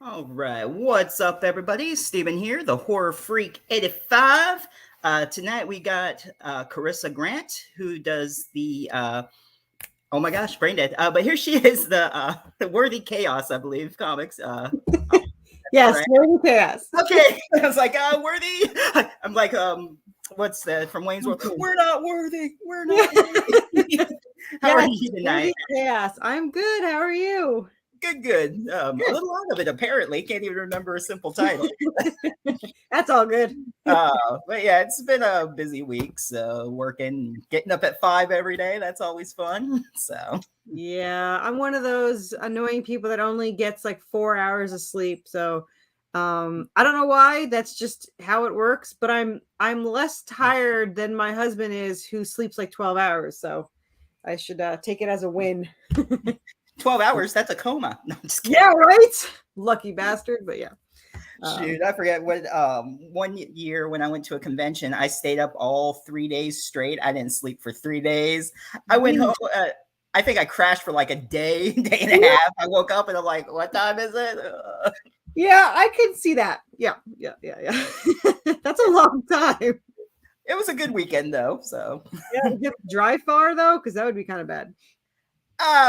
All right, what's up, everybody? Steven here, the Horror Freak 85. Tonight we got Corissa Grant, who does oh my gosh, brain dead. But here she is, the Worthy Chaos, I believe, comics. Yes, Right? Worthy Chaos. Okay, I was like, Worthy. I'm like, what's that from Wayne's World? Okay. We're not worthy. We're not worthy. How are Yes, you tonight? Worthy Chaos. I'm good. How are you? Good, good. A Good. little out of it, apparently. Can't even remember a simple title. That's all good. But yeah, it's been a busy week. So working, getting up at 5 every day. That's always fun. So Yeah, I'm one of those annoying people that only gets like 4 hours of sleep. So I don't know why. That's just how it works. But I'm less tired than my husband is, who sleeps like 12 hours. So I should take it as a win. 12 hours, that's a coma. No, I'm just kidding. Yeah, right. Lucky bastard. But yeah. Shoot, I forget what one year when I went to a convention, I stayed up all 3 days straight. I didn't sleep for 3 days. I went home. I think I crashed for like a day, day and a half. I woke up and I'm like, what time is it? Yeah, I could see that. Yeah. That's a long time. It was a good weekend though. So Yeah, did you drive far though? Because that would be kind of bad.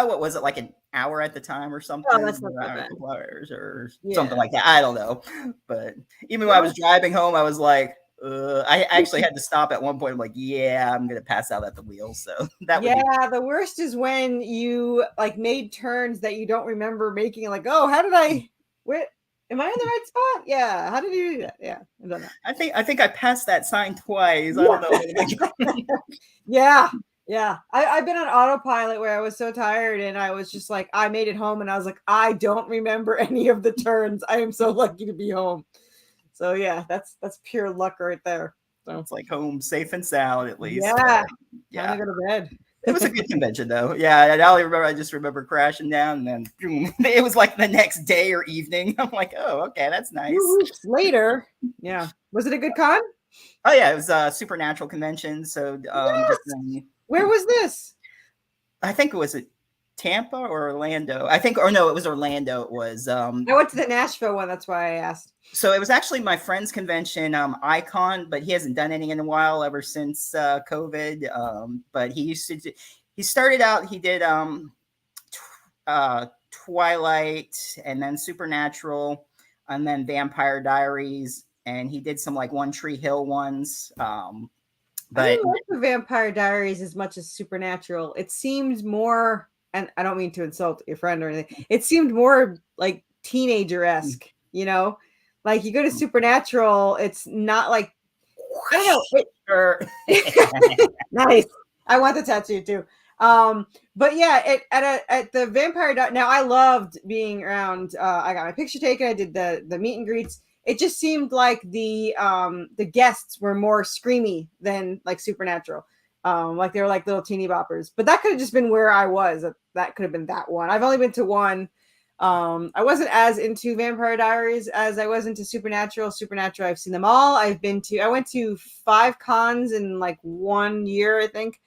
what was it, like an hour at the time or something? Oh, that's not Or that a bad. couple hours or something Yeah. like that. I don't know. But even when I was driving home, I was like, I actually had to stop at one point. I'm like, yeah, I'm gonna pass out at the wheel. So that would be Yeah, the worst is when you like made turns that you don't remember making. Like, oh, how did I? Wait, am I in the right spot? Yeah. How did you do that? Yeah, I've done that. I think I passed that sign twice. I don't know. Yeah. Yeah. I've been on autopilot where I was so tired and I was just like, I made it home and I was like, I don't remember any of the turns. I am so lucky to be home. So yeah, that's pure luck right there. So It's like home safe and sound at least. yeah, time Yeah. to go to bed. It was a good convention though. Yeah, I just remember crashing down and then boom, it was like the next day or evening. I'm like, oh, okay, that's nice. Weeks later. Yeah. Was it a good con? Oh yeah, it was a supernatural convention. So Yes. Where was this? I think it was at Tampa or Orlando. I think, or no, it was Orlando. It was I went to the Nashville one. That's why I asked. so it was actually my friend's convention, Icon, but he hasn't done anything in a while ever since COVID. But he started out, he did Twilight and then Supernatural and then Vampire Diaries, and he did some like One Tree Hill ones. I But didn't like the Vampire Diaries as much as Supernatural. It seemed more, and I don't mean to insult your friend or anything. It seemed more like teenager-esque, you know? Like you go to Supernatural, it's not like I don't know. Nice. I want the tattoo too. But yeah, at the Vampire now I loved being around. I got my picture taken. I did the meet and greets. It just seemed like the guests were more screamy than like Supernatural. Like they were like little teeny boppers. But that could have just been where I was. That could have been that one. I've only been to one. I wasn't as into Vampire Diaries as I was into Supernatural. Supernatural, I've seen them all. I went to 5 cons in like 1 year, I think.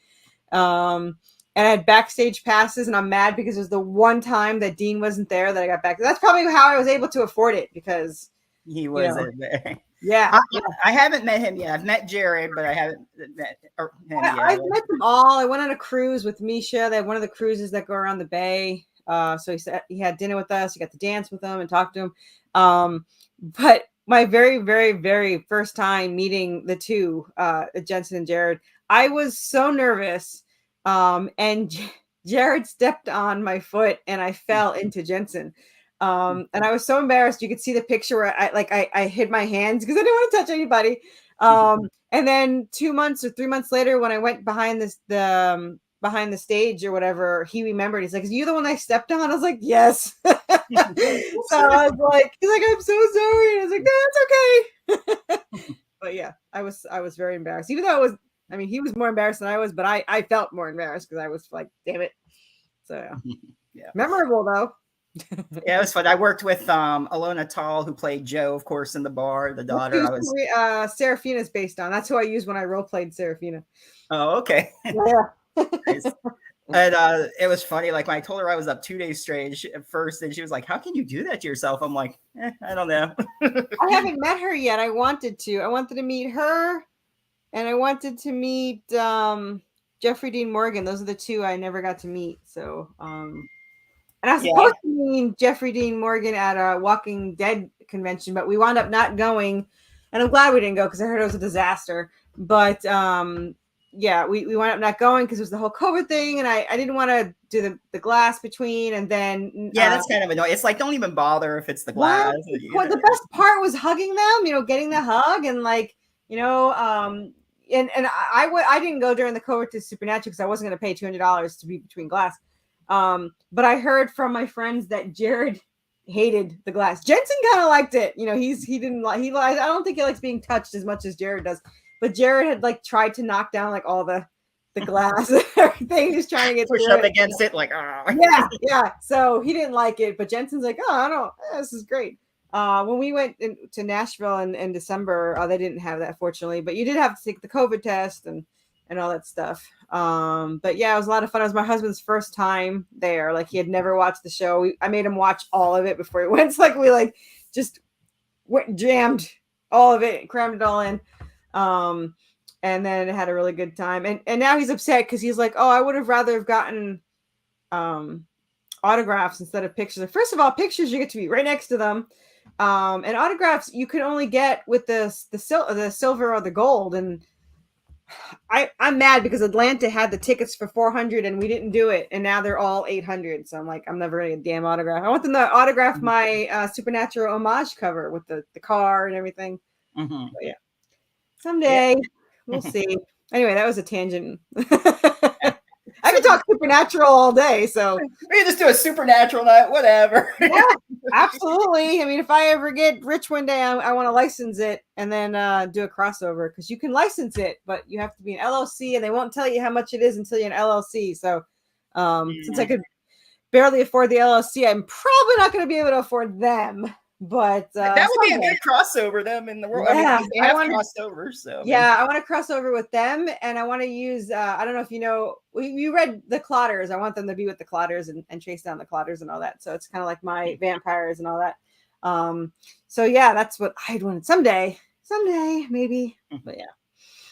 And I had backstage passes, and I'm mad because it was the one time that Dean wasn't there that I got back. That's probably how I was able to afford it because he wasn't there. Yeah, I haven't met him yet. I've met Jared, but I haven't met him yet. I've met them all. I went on a cruise with Misha. They had one of the cruises that go around the bay. So he said he had dinner with us. He got to dance with them and talk to him. But my very, very, very first time meeting the two, Jensen and Jared, I was so nervous. And Jared stepped on my foot and I fell into Jensen. And I was so embarrassed. You could see the picture where I hid my hands because I didn't want to touch anybody. And then 2 months or 3 months later, when I went behind behind the stage or whatever, he remembered. He's like, "Is you the one I stepped on?" I was like, "Yes." So I was like, he's like, "I'm so sorry." And I was like, "No, it's okay." But yeah, I was very embarrassed, even though he was more embarrassed than I was, but I felt more embarrassed because I was like, damn it. So yeah. Memorable though. Yeah, it was fun. I worked with Alona Tall, who played Joe, of course, in the bar, the daughter. Serafina's based on. That's who I used when I role played Serafina. Oh, okay. Yeah. Nice. And it was funny. Like when I told her I was up 2 days straight at first, and she was like, "How can you do that to yourself?" I'm like, I don't know. I haven't met her yet. I wanted to. I wanted to meet her, and I wanted to meet Jeffrey Dean Morgan. Those are the two I never got to meet. So, and I was Yeah. supposed to meet Jeffrey Dean Morgan at a Walking Dead convention, but we wound up not going. And I'm glad we didn't go because I heard it was a disaster. But yeah, we wound up not going because it was the whole COVID thing, and I didn't want to do the glass between, and then Yeah, that's kind of annoying. It's like, don't even bother if it's the glass. Well, the best part was hugging them, getting the hug, and like, and I didn't go during the COVID to Supernatural because I wasn't going to pay $200 to be between glass. But I heard from my friends that Jared hated the glass. Jensen kind of liked it. He didn't like, I don't think he likes being touched as much as Jared does, but Jared had like tried to knock down like all the glass and everything. He was trying to get push up against it, like, oh. Yeah. So he didn't like it, but Jensen's like, this is great. When we went to Nashville in December, they didn't have that, fortunately, but you did have to take the COVID test and all that stuff. But yeah, it was a lot of fun. It was my husband's first time there. Like, he had never watched the show. I made him watch all of it before he went. It's like we just jammed all of it, crammed it all in. And then had a really good time. And now he's upset because he's like, I would have rather have gotten autographs instead of pictures. First of all, pictures, you get to be right next to them. And autographs you can only get with the silver or the gold. And I'm mad because Atlanta had the tickets for $400 and we didn't do it. And now they're all $800. So I'm like, I'm never going to get a damn autograph. I want them to autograph my Supernatural homage cover with the car and everything. Mm-hmm. Yeah. Someday. Yeah. We'll see. Anyway, that was a tangent. I could talk Supernatural all day, so we can just do a Supernatural night, whatever. Yeah, absolutely. I mean, if I ever get rich one day, I want to license it and then do a crossover, because you can license it, but you have to be an LLC, and they won't tell you how much it is until you're an LLC. So, since I could barely afford the LLC, I'm probably not going to be able to afford them. But that would be a good crossover, them in the world. Yeah, I mean, they have crossovers, so yeah, I want to cross over with them, and I want to use I don't know if you read the Clotters. I want them to be with the Clotters and chase down the Clotters and all that. So it's kind of like my vampires and all that. So yeah, that's what I'd want someday maybe. But yeah,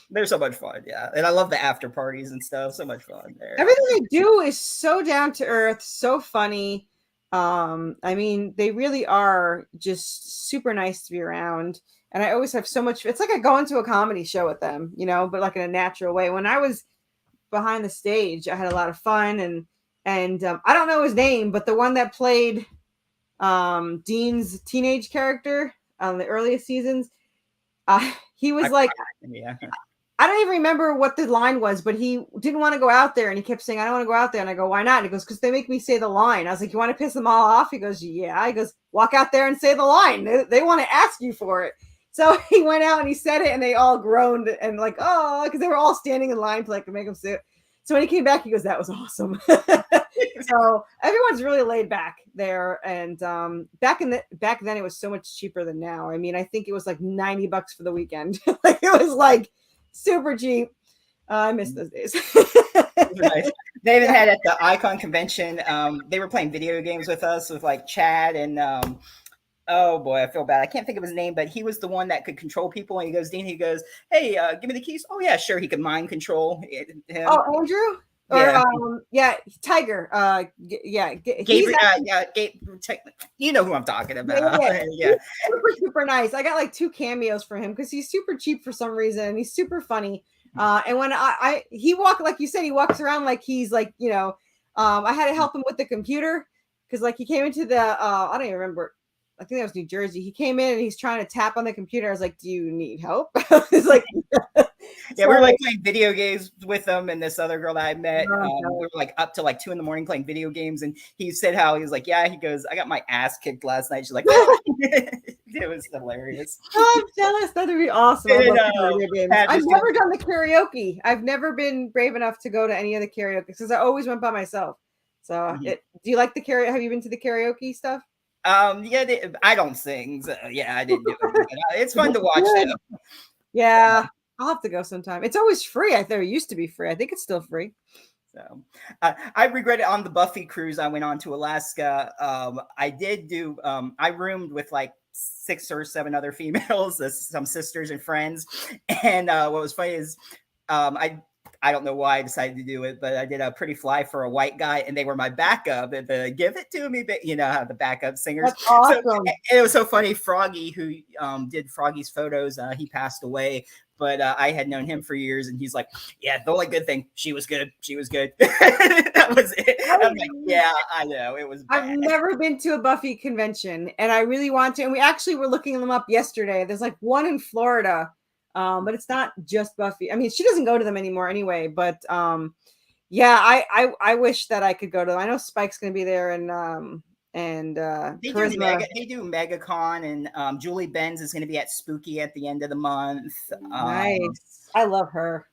they're so much fun. Yeah, and I love the after parties and stuff. So much fun there. Everything they do is so down to earth, so funny. I mean, they really are just super nice to be around. And I always have so much, it's like I go into a comedy show with them, but like in a natural way. When I was behind the stage, I had a lot of fun. And I don't know his name, but the one that played Dean's teenage character on the earliest seasons, he was I don't even remember what the line was, but he didn't want to go out there, and he kept saying, I don't want to go out there. And I go, why not? And he goes, because they make me say the line. I was like, you want to piss them all off? He goes, yeah. He goes, walk out there and say the line. They want to ask you for it. So he went out and he said it, and they all groaned and like, oh, because they were all standing in line to make him say it. So when he came back, he goes, that was awesome. So everyone's really laid back there. And back then, it was so much cheaper than now. I mean, I think it was like $90 for the weekend. Like, it was like super cheap. I miss those days. Nice. They even had at the Icon convention, they were playing video games with us with like Chad and oh boy, I feel bad. I can't think of his name, but he was the one that could control people. And he goes, Dean, hey, give me the keys. Oh yeah, sure. He could mind control him. Oh, Andrew? Or, Tiger. Gabriel, you know who I'm talking about. Yeah. Super nice. I got like 2 cameos for him because he's super cheap for some reason, and he's super funny. And when he walked, like you said, he walks around like he's like, I had to help him with the computer because like he came into the I don't even remember. I think that was New Jersey. He came in and he's trying to tap on the computer. I was like, do you need help? It's like, yeah, we were like playing video games with him and this other girl that I met. We were like up to like 2 a.m. playing video games. And he said how he was like, yeah, he goes, I got my ass kicked last night. She's like, it was hilarious. Oh, I'm jealous. That'd be awesome. I've never done the karaoke. I've never been brave enough to go to any of the karaoke because I always went by myself. So do you like the karaoke? Have you been to the karaoke stuff? I don't sing. So yeah, I didn't do it. It's fun to watch though. Yeah, I'll have to go sometime. It's always free. I thought it used to be free. I think it's still free. So I regret it. On the Buffy cruise I went on to Alaska, I did do I roomed with like 6 or 7 other females, some sisters and friends. And what was funny is I don't know why I decided to do it, but I did a pretty fly for a white guy, and they were my backup. And the give it to me, but you know how the backup singers. That's So awesome. it was so funny. Froggy, who did Froggy's photos, he passed away, but I had known him for years, and he's like, "Yeah, the only good thing, she was good. She was good." That was it. I'm like, "Yeah, I know it was I've bad." never been to a Buffy convention, and I really want to. And we actually were looking them up yesterday. There's like one in Florida, but it's not just Buffy. I mean, she doesn't go to them anymore anyway. But yeah, I wish that I could go to them. I know Spike's going to be there, and Charisma. They do MegaCon, and Julie Benz is going to be at Spooky at the end of the month. Nice. I love her.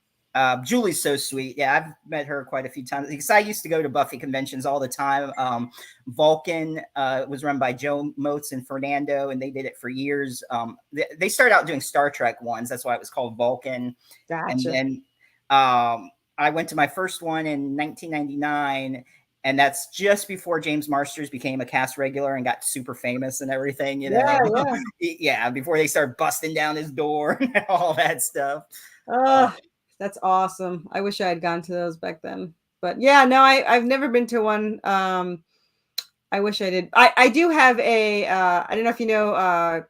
Julie's so sweet. Yeah, I've met her quite a few times because I used to go to Buffy conventions all the time. Vulcan was run by Joe Motes and Fernando, and they did it for years. They started out doing Star Trek ones. That's why it was called Vulcan. Gotcha. And then I went to my first one in 1999. And that's just before James Marsters became a cast regular and got super famous and everything, you know? Yeah, before they started busting down his door and all that stuff. That's awesome. I wish I had gone to those back then. But yeah, no, I've never been to one. I wish I did. I do have a, I don't know if you know,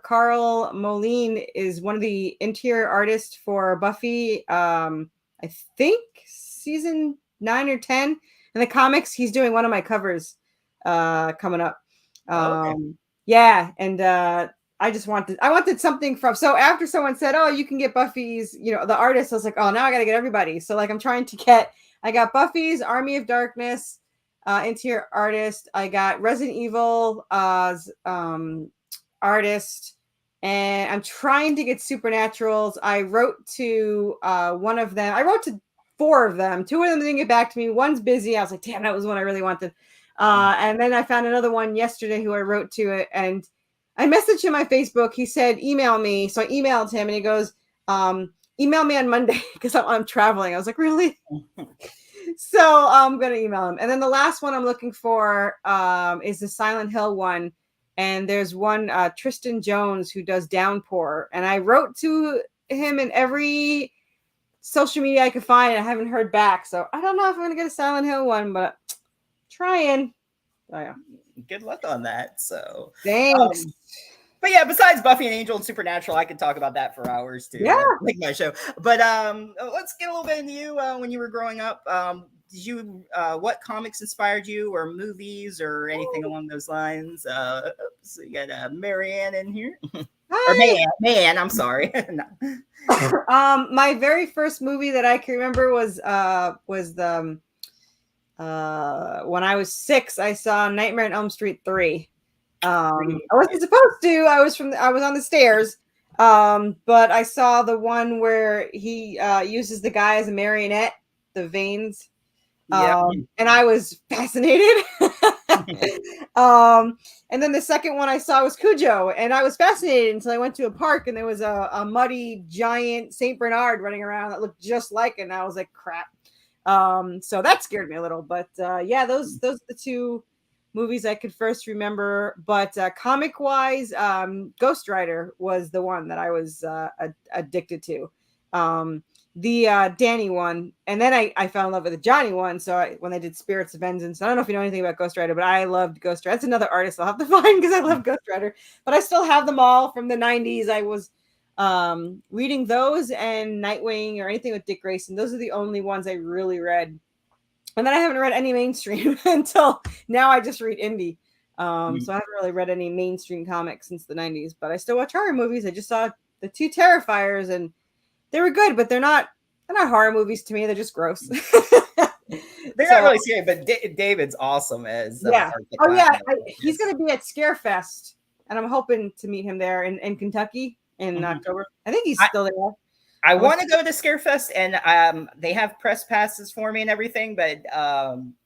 Carl Moline is one of the interior artists for Buffy. I think season 9 or 10. In the comics, he's doing one of my covers coming up. Yeah, and I wanted something from. So after someone said, "Oh, you can get Buffy's," you know, the artist, I was like, "Oh, now I got to get everybody." So like, I'm trying to get. I got Buffy's Army of Darkness interior artist. I got Resident Evil artist, and I'm trying to get Supernaturals. I wrote to one of them. I wrote to 4 of them. 2 of them didn't get back to me. One's busy. I was like, damn, that was one I really wanted. And then I found another one yesterday who I wrote to it, and I messaged him on Facebook. He said, email me. So I emailed him, and he goes, email me on Monday because I'm traveling. I was like, really? So I'm going to email him. And then the last one I'm looking for is the Silent Hill one. And there's one, Tristan Jones, who does Downpour. And I wrote to him in every social media I could find, and I haven't heard back. So I don't know if I'm going to get a Silent Hill one, but trying. Oh, yeah. Good luck on that. So thanks. But yeah, besides Buffy and Angel and Supernatural, I could talk about that for hours too. Yeah, like my show. But let's get a little bit into you when you were growing up. Did you what comics inspired you, or movies, or anything along those lines? So you got Marianne in here. Or man, I'm sorry. My very first movie that I can remember was the when I was 6, I saw Nightmare on Elm Street 3. I wasn't supposed to. I was on the stairs. But I saw the one where he uses the guy as a marionette, the veins. And I was fascinated. And then the second one I saw was Cujo, and I was fascinated until I went to a park and there was a muddy giant Saint Bernard running around that looked just like it, and I was like, crap. So that scared me a little, but yeah, those are the 2 movies I could first remember. But comic wise, Ghost Rider was the one that I was addicted to. The Danny one, and then I fell in love with the Johnny one. So when they did Spirits of Vengeance, I don't know if you know anything about Ghost Rider, but I loved Ghost Rider. That's another artist I'll have to find because I love Ghost Rider. But I still have them all from the 90s. I was reading those and Nightwing or anything with Dick Grayson. Those are the only ones I really read. And then I haven't read any mainstream until now. I just read indie. So I haven't really read any mainstream comics since the 90s, but I still watch horror movies. I just saw the 2 Terrifiers, and they were good, but they're not horror movies to me. They're just gross. They're not really scary, but David's awesome as he's going to be at Scarefest, and I'm hoping to meet him there in Kentucky in October. I think he's still there. I want to go to Scarefest, and they have press passes for me and everything, but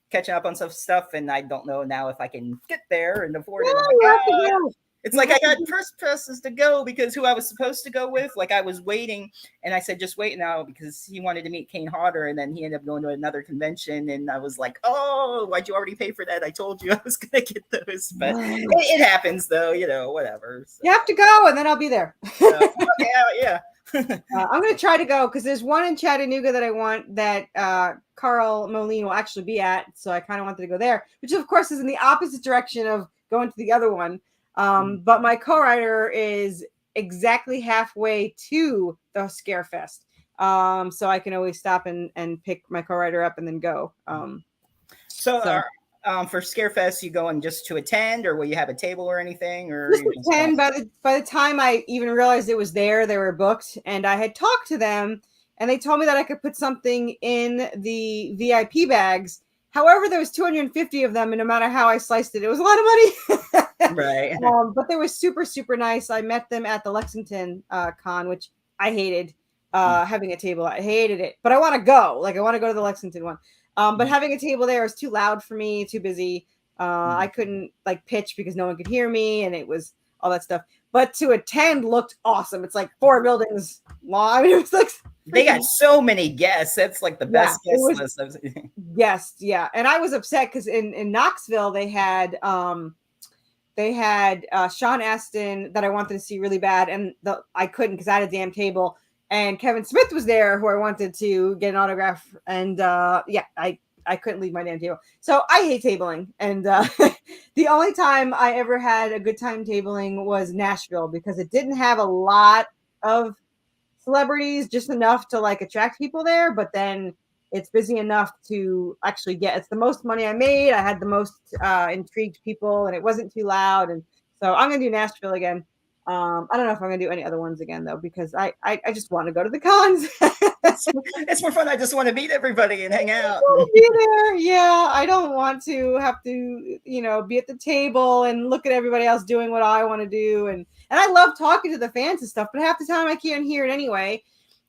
catching up on some stuff, and I don't know now if I can get there and afford it. It's like I got first presses to go because who I was supposed to go with, like I was waiting, and I said just wait now because he wanted to meet Kane Hodder, and then he ended up going to another convention, and I was like, oh, why'd you already pay for that? I told you I was gonna get those, but it happens though, whatever. So. You have to go, and then I'll be there. Yeah. I'm going to try to go because there's one in Chattanooga that I want that Carl Moline will actually be at. So I kind of wanted to go there, which of course is in the opposite direction of going to the other one. But my co-writer is exactly halfway to the Scarefest. So I can always stop and pick my co-writer up and then go. For Scarefest, you going just to attend, or will you have a table or anything? Or just attend. By the time I even realized it was there, they were booked, and I had talked to them, and they told me that I could put something in the VIP bags. However, there was 250 of them, and no matter how I sliced it, it was a lot of money. Right. But they were super, super nice. I met them at the Lexington con, which I hated having a table. I hated it, but I want to go. Like I want to go to the Lexington one. But having a table there was too loud for me, too busy. I couldn't like pitch because no one could hear me, and it was all that stuff. But to attend looked awesome. It's like 4 buildings long. I mean, it was like they got so many guests. That's like the best guest list. Yes, yeah. And I was upset because in Knoxville they had Sean Astin that I wanted to see really bad, and I couldn't because I had a damn table. And Kevin Smith was there, who I wanted to get an autograph. And I couldn't leave my damn table. So I hate tabling. And the only time I ever had a good time tabling was Nashville because it didn't have a lot of celebrities, just enough to like attract people there. But then it's busy enough to actually it's the most money I made. I had the most intrigued people, and it wasn't too loud. And so I'm going to do Nashville again. I don't know if I'm gonna do any other ones again though, because I just want to go to the cons. It's more fun. I just want to meet everybody and hang out. Be there. Yeah, I don't want to have to, be at the table and look at everybody else doing what I want to do. And I love talking to the fans and stuff, but half the time I can't hear it anyway.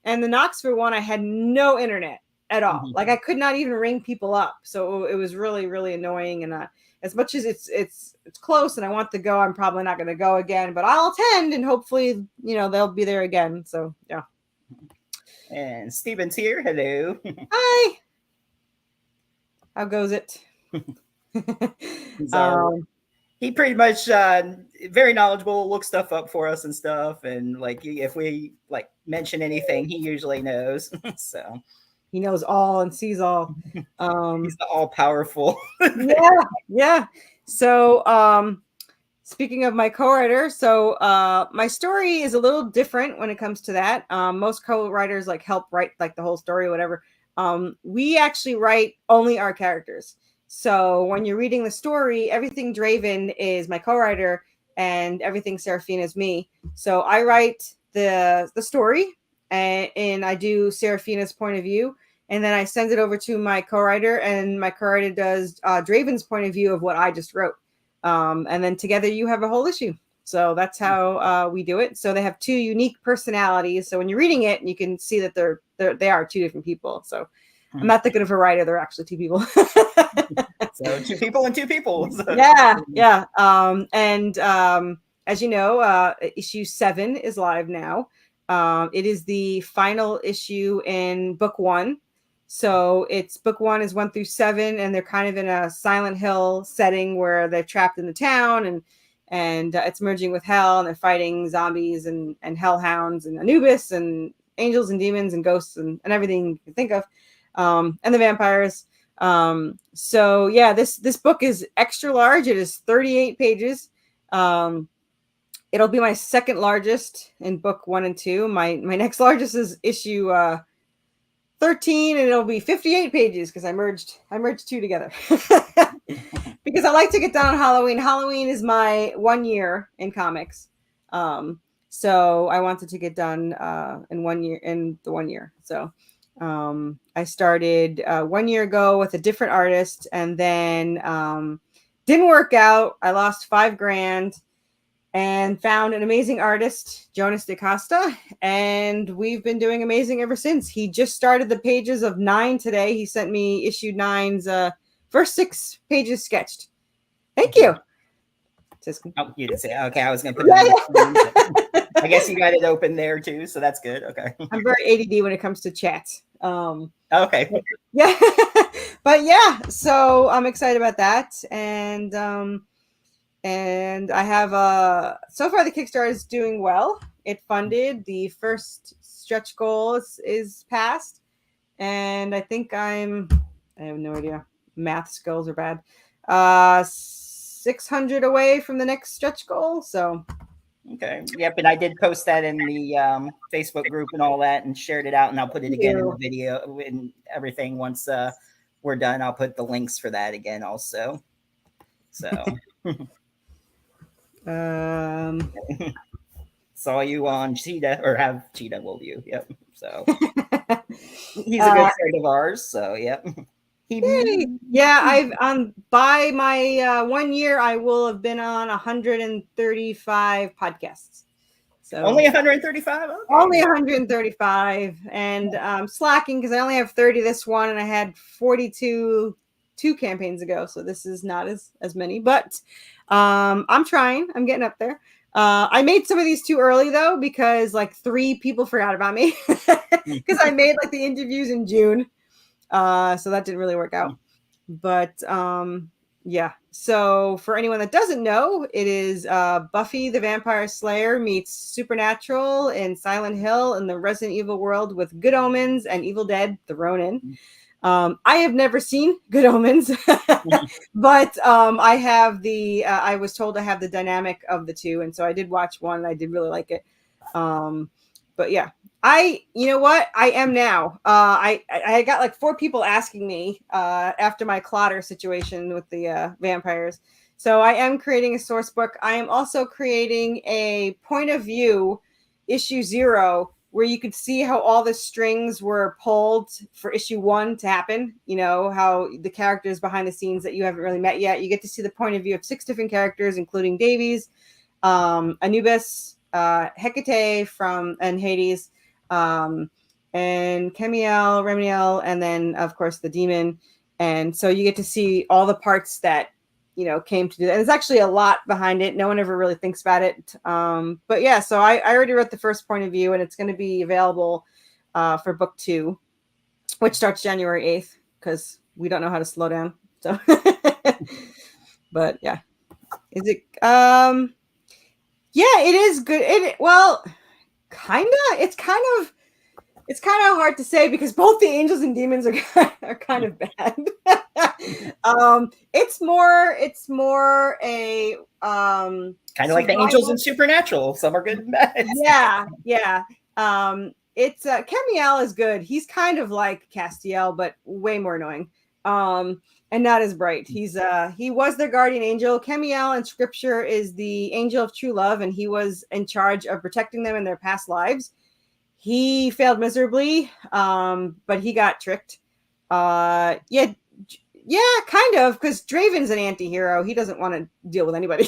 And the Knoxville one, I had no internet at all. Mm-hmm. Like I could not even ring people up. So it was really, really annoying. And as much as it's close and I want to go, I'm probably not going to go again, but I'll attend and hopefully, they'll be there again. So yeah. And Steven's here. Hello. Hi. How goes it? He pretty much very knowledgeable, looks stuff up for us and stuff. And like if we like mention anything, he usually knows. So he knows all and sees all. He's the all powerful. Yeah. So speaking of my co-writer, so my story is a little different when it comes to that. Most co-writers like help write like the whole story or whatever. We actually write only our characters. So when you're reading the story, everything Draven is my co-writer and everything Seraphina is me. So I write the story and I do Seraphina's point of view. And then I send it over to my co-writer, and my co-writer does Draven's point of view of what I just wrote. And then together you have a whole issue. So that's how we do it. So they have 2 unique personalities. So when you're reading it, you can see that they are 2 different people. So I'm not that good of a writer. They're actually 2 people. So 2 people and 2 people. So. Yeah. As you know, issue 7 is live now. It is the final issue in book 1. So it's book 1 is 1 through 7, and they're kind of in a Silent Hill setting where they're trapped in the town, and it's merging with hell, and they're fighting zombies and hellhounds and Anubis and angels and demons and ghosts and everything you can think of, and the vampires. So yeah, this book is extra large. It is 38 pages. It'll be my second largest in book 1 and 2. My next largest is issue 13, and it'll be 58 pages because I merged 2 together. Because I like to get done on Halloween. Halloween is my 1 year in comics. So I wanted to get done in the 1 year. So I started 1 year ago with a different artist, and then didn't work out. I lost $5,000 and found an amazing artist, Jonas DaCosta, and we've been doing amazing ever since. He just started the pages of 9 today. He sent me issue 9's first 6 pages sketched. Thank you. Oh, you didn't say. Okay, I was going to put Yeah, it. yeah. I guess you got it open there too, so that's good. Okay. I'm very ADD when it comes to chat. Okay. Yeah, but yeah, so I'm excited about that, and I have so far the Kickstarter is doing well. It funded the first stretch goal is passed, and I think I have no idea. Math skills are bad. 600 away from the next stretch goal. So Okay. Yep. And I did post that in the Facebook group and all that, and shared it out. And I'll put it again in the video and everything once we're done. I'll put the links for that again also. So. Saw you on Cheetah, or have Cheetah will you? Yep. So he's a good friend of ours. So yep. Yeah, I've by my 1 year, I will have been on 135 podcasts. So only 135. Okay. Only 135, and slacking because I only have 30 this one, and I had 42 2 campaigns ago. So this is not as many, but I'm trying. I'm getting up there. I made some of these too early though, because like 3 people forgot about me because I made like the interviews in June. So that didn't really work out. But yeah. So for anyone that doesn't know, it is Buffy the Vampire Slayer meets Supernatural in Silent Hill in the Resident Evil world with Good Omens and Evil Dead, the Ronin. I have never seen Good Omens, but I have I was told I have the dynamic of the two. And so I did watch one and I did really like it. But yeah, you know what? I am now. I got like 4 people asking me after my Clotter situation with the vampires. So I am creating a source book. I am also creating a point of view issue 0, where you could see how all the strings were pulled for issue 1 to happen. You know, how the characters behind the scenes that you haven't really met yet. You get to see the point of view of 6 different characters, including Davies, Anubis, Hecate and Hades, and Chemiel, Remiel, and then of course the demon. And so you get to see all the parts that, you know, came to do that. And there's actually a lot behind it. No one ever really thinks about it. But yeah, so I already wrote the first point of view, and it's going to be available for book 2, which starts January 8th, because we don't know how to slow down. So, but yeah, is it? Yeah, it is good. Well, kinda. It's kind of hard to say because both the angels and demons are kind of bad. It's more a kind of like the angels in Supernatural. Some are good and bad. Yeah. It's Chemiel is good. He's kind of like Castiel, but way more annoying. And not as bright. He was their guardian angel. Chemiel in scripture is the angel of true love, and he was in charge of protecting them in their past lives. He failed miserably, but he got tricked. Yeah, kind of, because Draven's an anti-hero. He doesn't want to deal with anybody.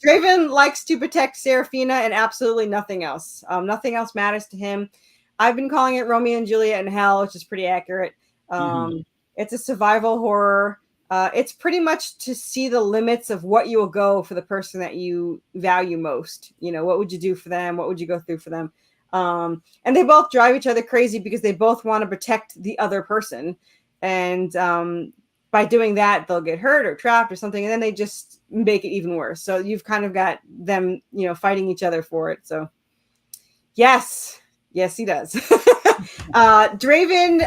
Draven likes to protect Seraphina and absolutely nothing else. Nothing else matters to him. I've been calling it Romeo and Juliet in Hell, which is pretty accurate. It's a survival horror. It's pretty much to see the limits of what you will go for the person that you value most. You know, what would you do for them? What would you go through for them? And they both drive each other crazy because they both want to protect the other person. And by doing that, they'll get hurt or trapped or something. And then they just make it even worse. So you've kind of got them, you know, fighting each other for it. So yes, he does. Draven,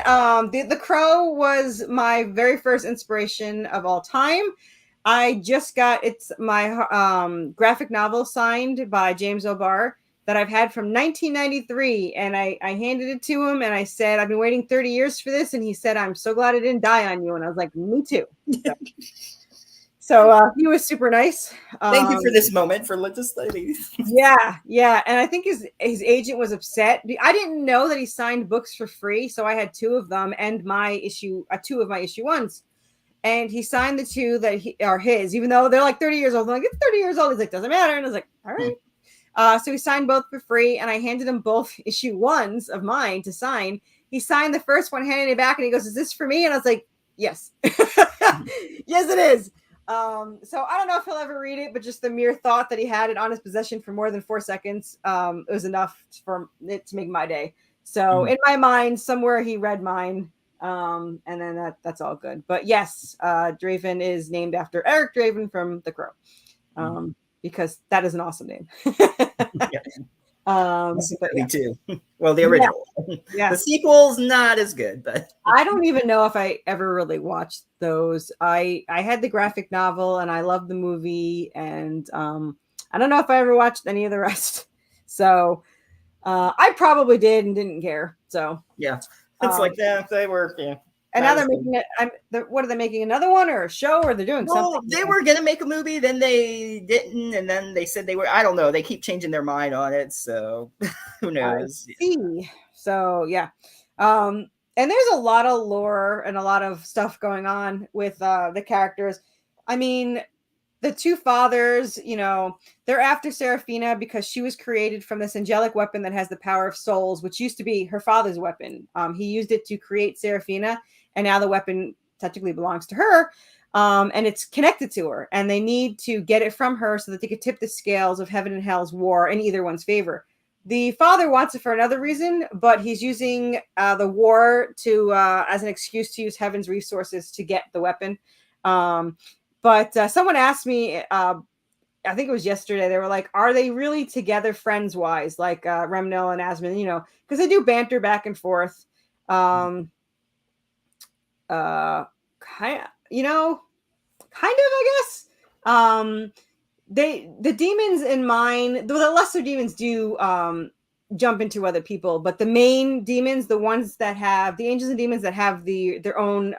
the Crow was my very first inspiration of all time. I just got it's my graphic novel signed by James O'Barr that I've had from 1993, and I handed it to him and I said, I've been waiting 30 years for this, and he said, I'm so glad I didn't die on you. And I was like, me too. So he was super nice. Thank you for this moment for legislating. Yeah. And I think his agent was upset. I didn't know that he signed books for free, so I had 2 of them and my issue, 2 of my issue 1s. And he signed the 2 that are his, even though they're like 30 years old. I'm like, it's 30 years old. He's like, doesn't matter. And I was like, all right. So he signed both for free, and I handed him both issue 1s of mine to sign. He signed the first one, handed it back, and he goes, is this for me? And I was like, yes. Yes, it is. So I don't know if he'll ever read it, but just the mere thought that he had it on his possession for more than 4 seconds, it was enough for it to make my day. So in my mind, somewhere he read mine. And then that's all good. But yes, Draven is named after Eric Draven from The Crow. Because that is an awesome name. That's a movie too. Well, the original. Yeah. The sequel's not as good, but I don't even know if I ever really watched those. I had the graphic novel and I loved the movie, and I don't know if I ever watched any of the rest. So I probably did and didn't care. So yeah, it's like they were. Yeah. And now they're making it. What are they making? Another one or a show, or they're doing something? They were gonna make a movie, then they didn't, and then they said they were. I don't know. They keep changing their mind on it, so who knows? I see. So yeah, and there's a lot of lore and a lot of stuff going on with the characters. I mean, the two fathers, they're after Seraphina because she was created from this angelic weapon that has the power of souls, which used to be her father's weapon. He used it to create Seraphina, and now the weapon technically belongs to her, and it's connected to her. And they need to get it from her so that they could tip the scales of heaven and hell's war in either one's favor. The father wants it for another reason, but he's using the war to as an excuse to use heaven's resources to get the weapon. But someone asked me, I think it was yesterday, they were like, are they really together friends-wise, like Remnel and Asmund, because they do banter back and forth. Kind of, I guess. The demons in mine, the lesser demons do jump into other people, but the main demons, the ones that have, the angels and demons that have their own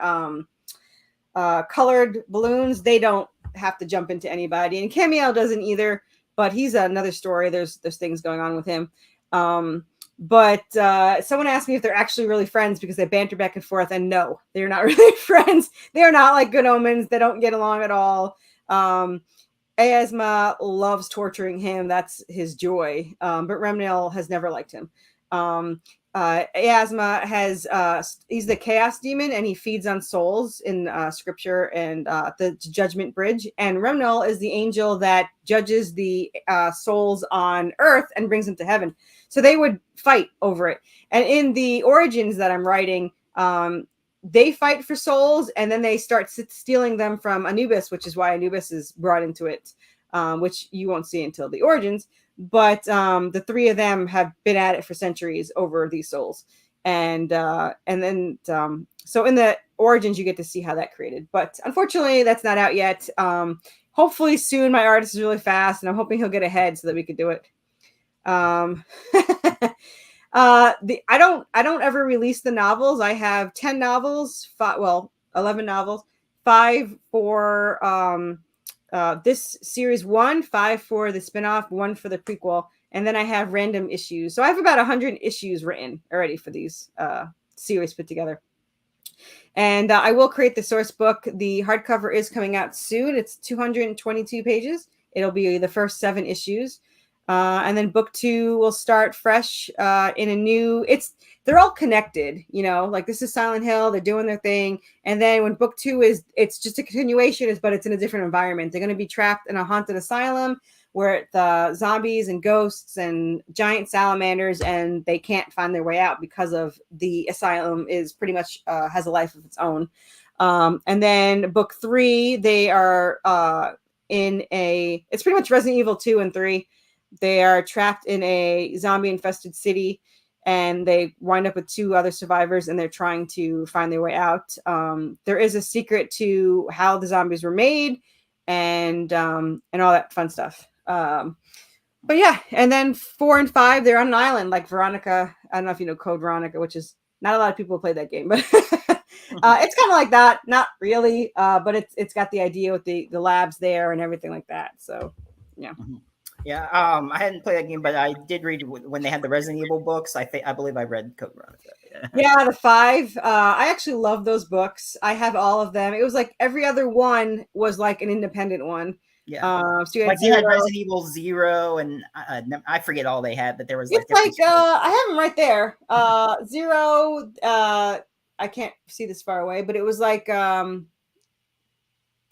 colored balloons, they don't have to jump into anybody, and Camiel doesn't either, but he's another story. There's things going on with him. But someone asked me if they're actually really friends because they banter back and forth, and no, they're not really friends. They're not like good omens. They don't get along at all. Easma loves torturing him. That's his joy. But Remnel has never liked him. Easma he's the chaos demon, and he feeds on souls in scripture and the judgment bridge. And Remnel is the angel that judges the souls on earth and brings them to heaven. So they would fight over it. And in the origins that I'm writing, they fight for souls, and then they start stealing them from Anubis, which is why Anubis is brought into it, which you won't see until the origins. But the three of them have been at it for centuries over these souls. And then so in the origins, you get to see how that created. But unfortunately, that's not out yet. Hopefully soon. My artist is really fast, and I'm hoping he'll get ahead so that we could do it. I don't ever release the novels. I have 10 novels, 11 novels, 5 for this series 1, 5 for the spinoff, 1 for the prequel, and then I have random issues. So I have about 100 issues written already for these series put together. And I will create the source book. The hardcover is coming out soon. It's 222 pages. It'll be the first 7 issues. And then book 2 will start fresh in a new, they're all connected, like this is Silent Hill, they're doing their thing. And then when book 2 it's just a continuation, but it's in a different environment. They're going to be trapped in a haunted asylum where the zombies and ghosts and giant salamanders, and they can't find their way out because of the asylum is pretty much has a life of its own. And then book 3, they are it's pretty much Resident Evil 2 and 3. They are trapped in a zombie-infested city, and they wind up with 2 other survivors, and they're trying to find their way out. There is a secret to how the zombies were made, and all that fun stuff. But yeah, and then 4 and 5, they're on an island like Veronica. I don't know if you know Code Veronica, which is not a lot of people play that game, but it's kind of like that. Not really, but it's got the idea with the labs there and everything like that. So yeah. Mm-hmm. Yeah, I hadn't played that game, but I did read when they had the Resident Evil books. I believe I read Code Veronica. Yeah, the 5. I actually love those books. I have all of them. It was like every other one was like an independent one. Yeah, so you had you had Resident Evil 0, and I forget all they had, but there was like. It's like I have them right there. 0. I can't see this far away, but it was like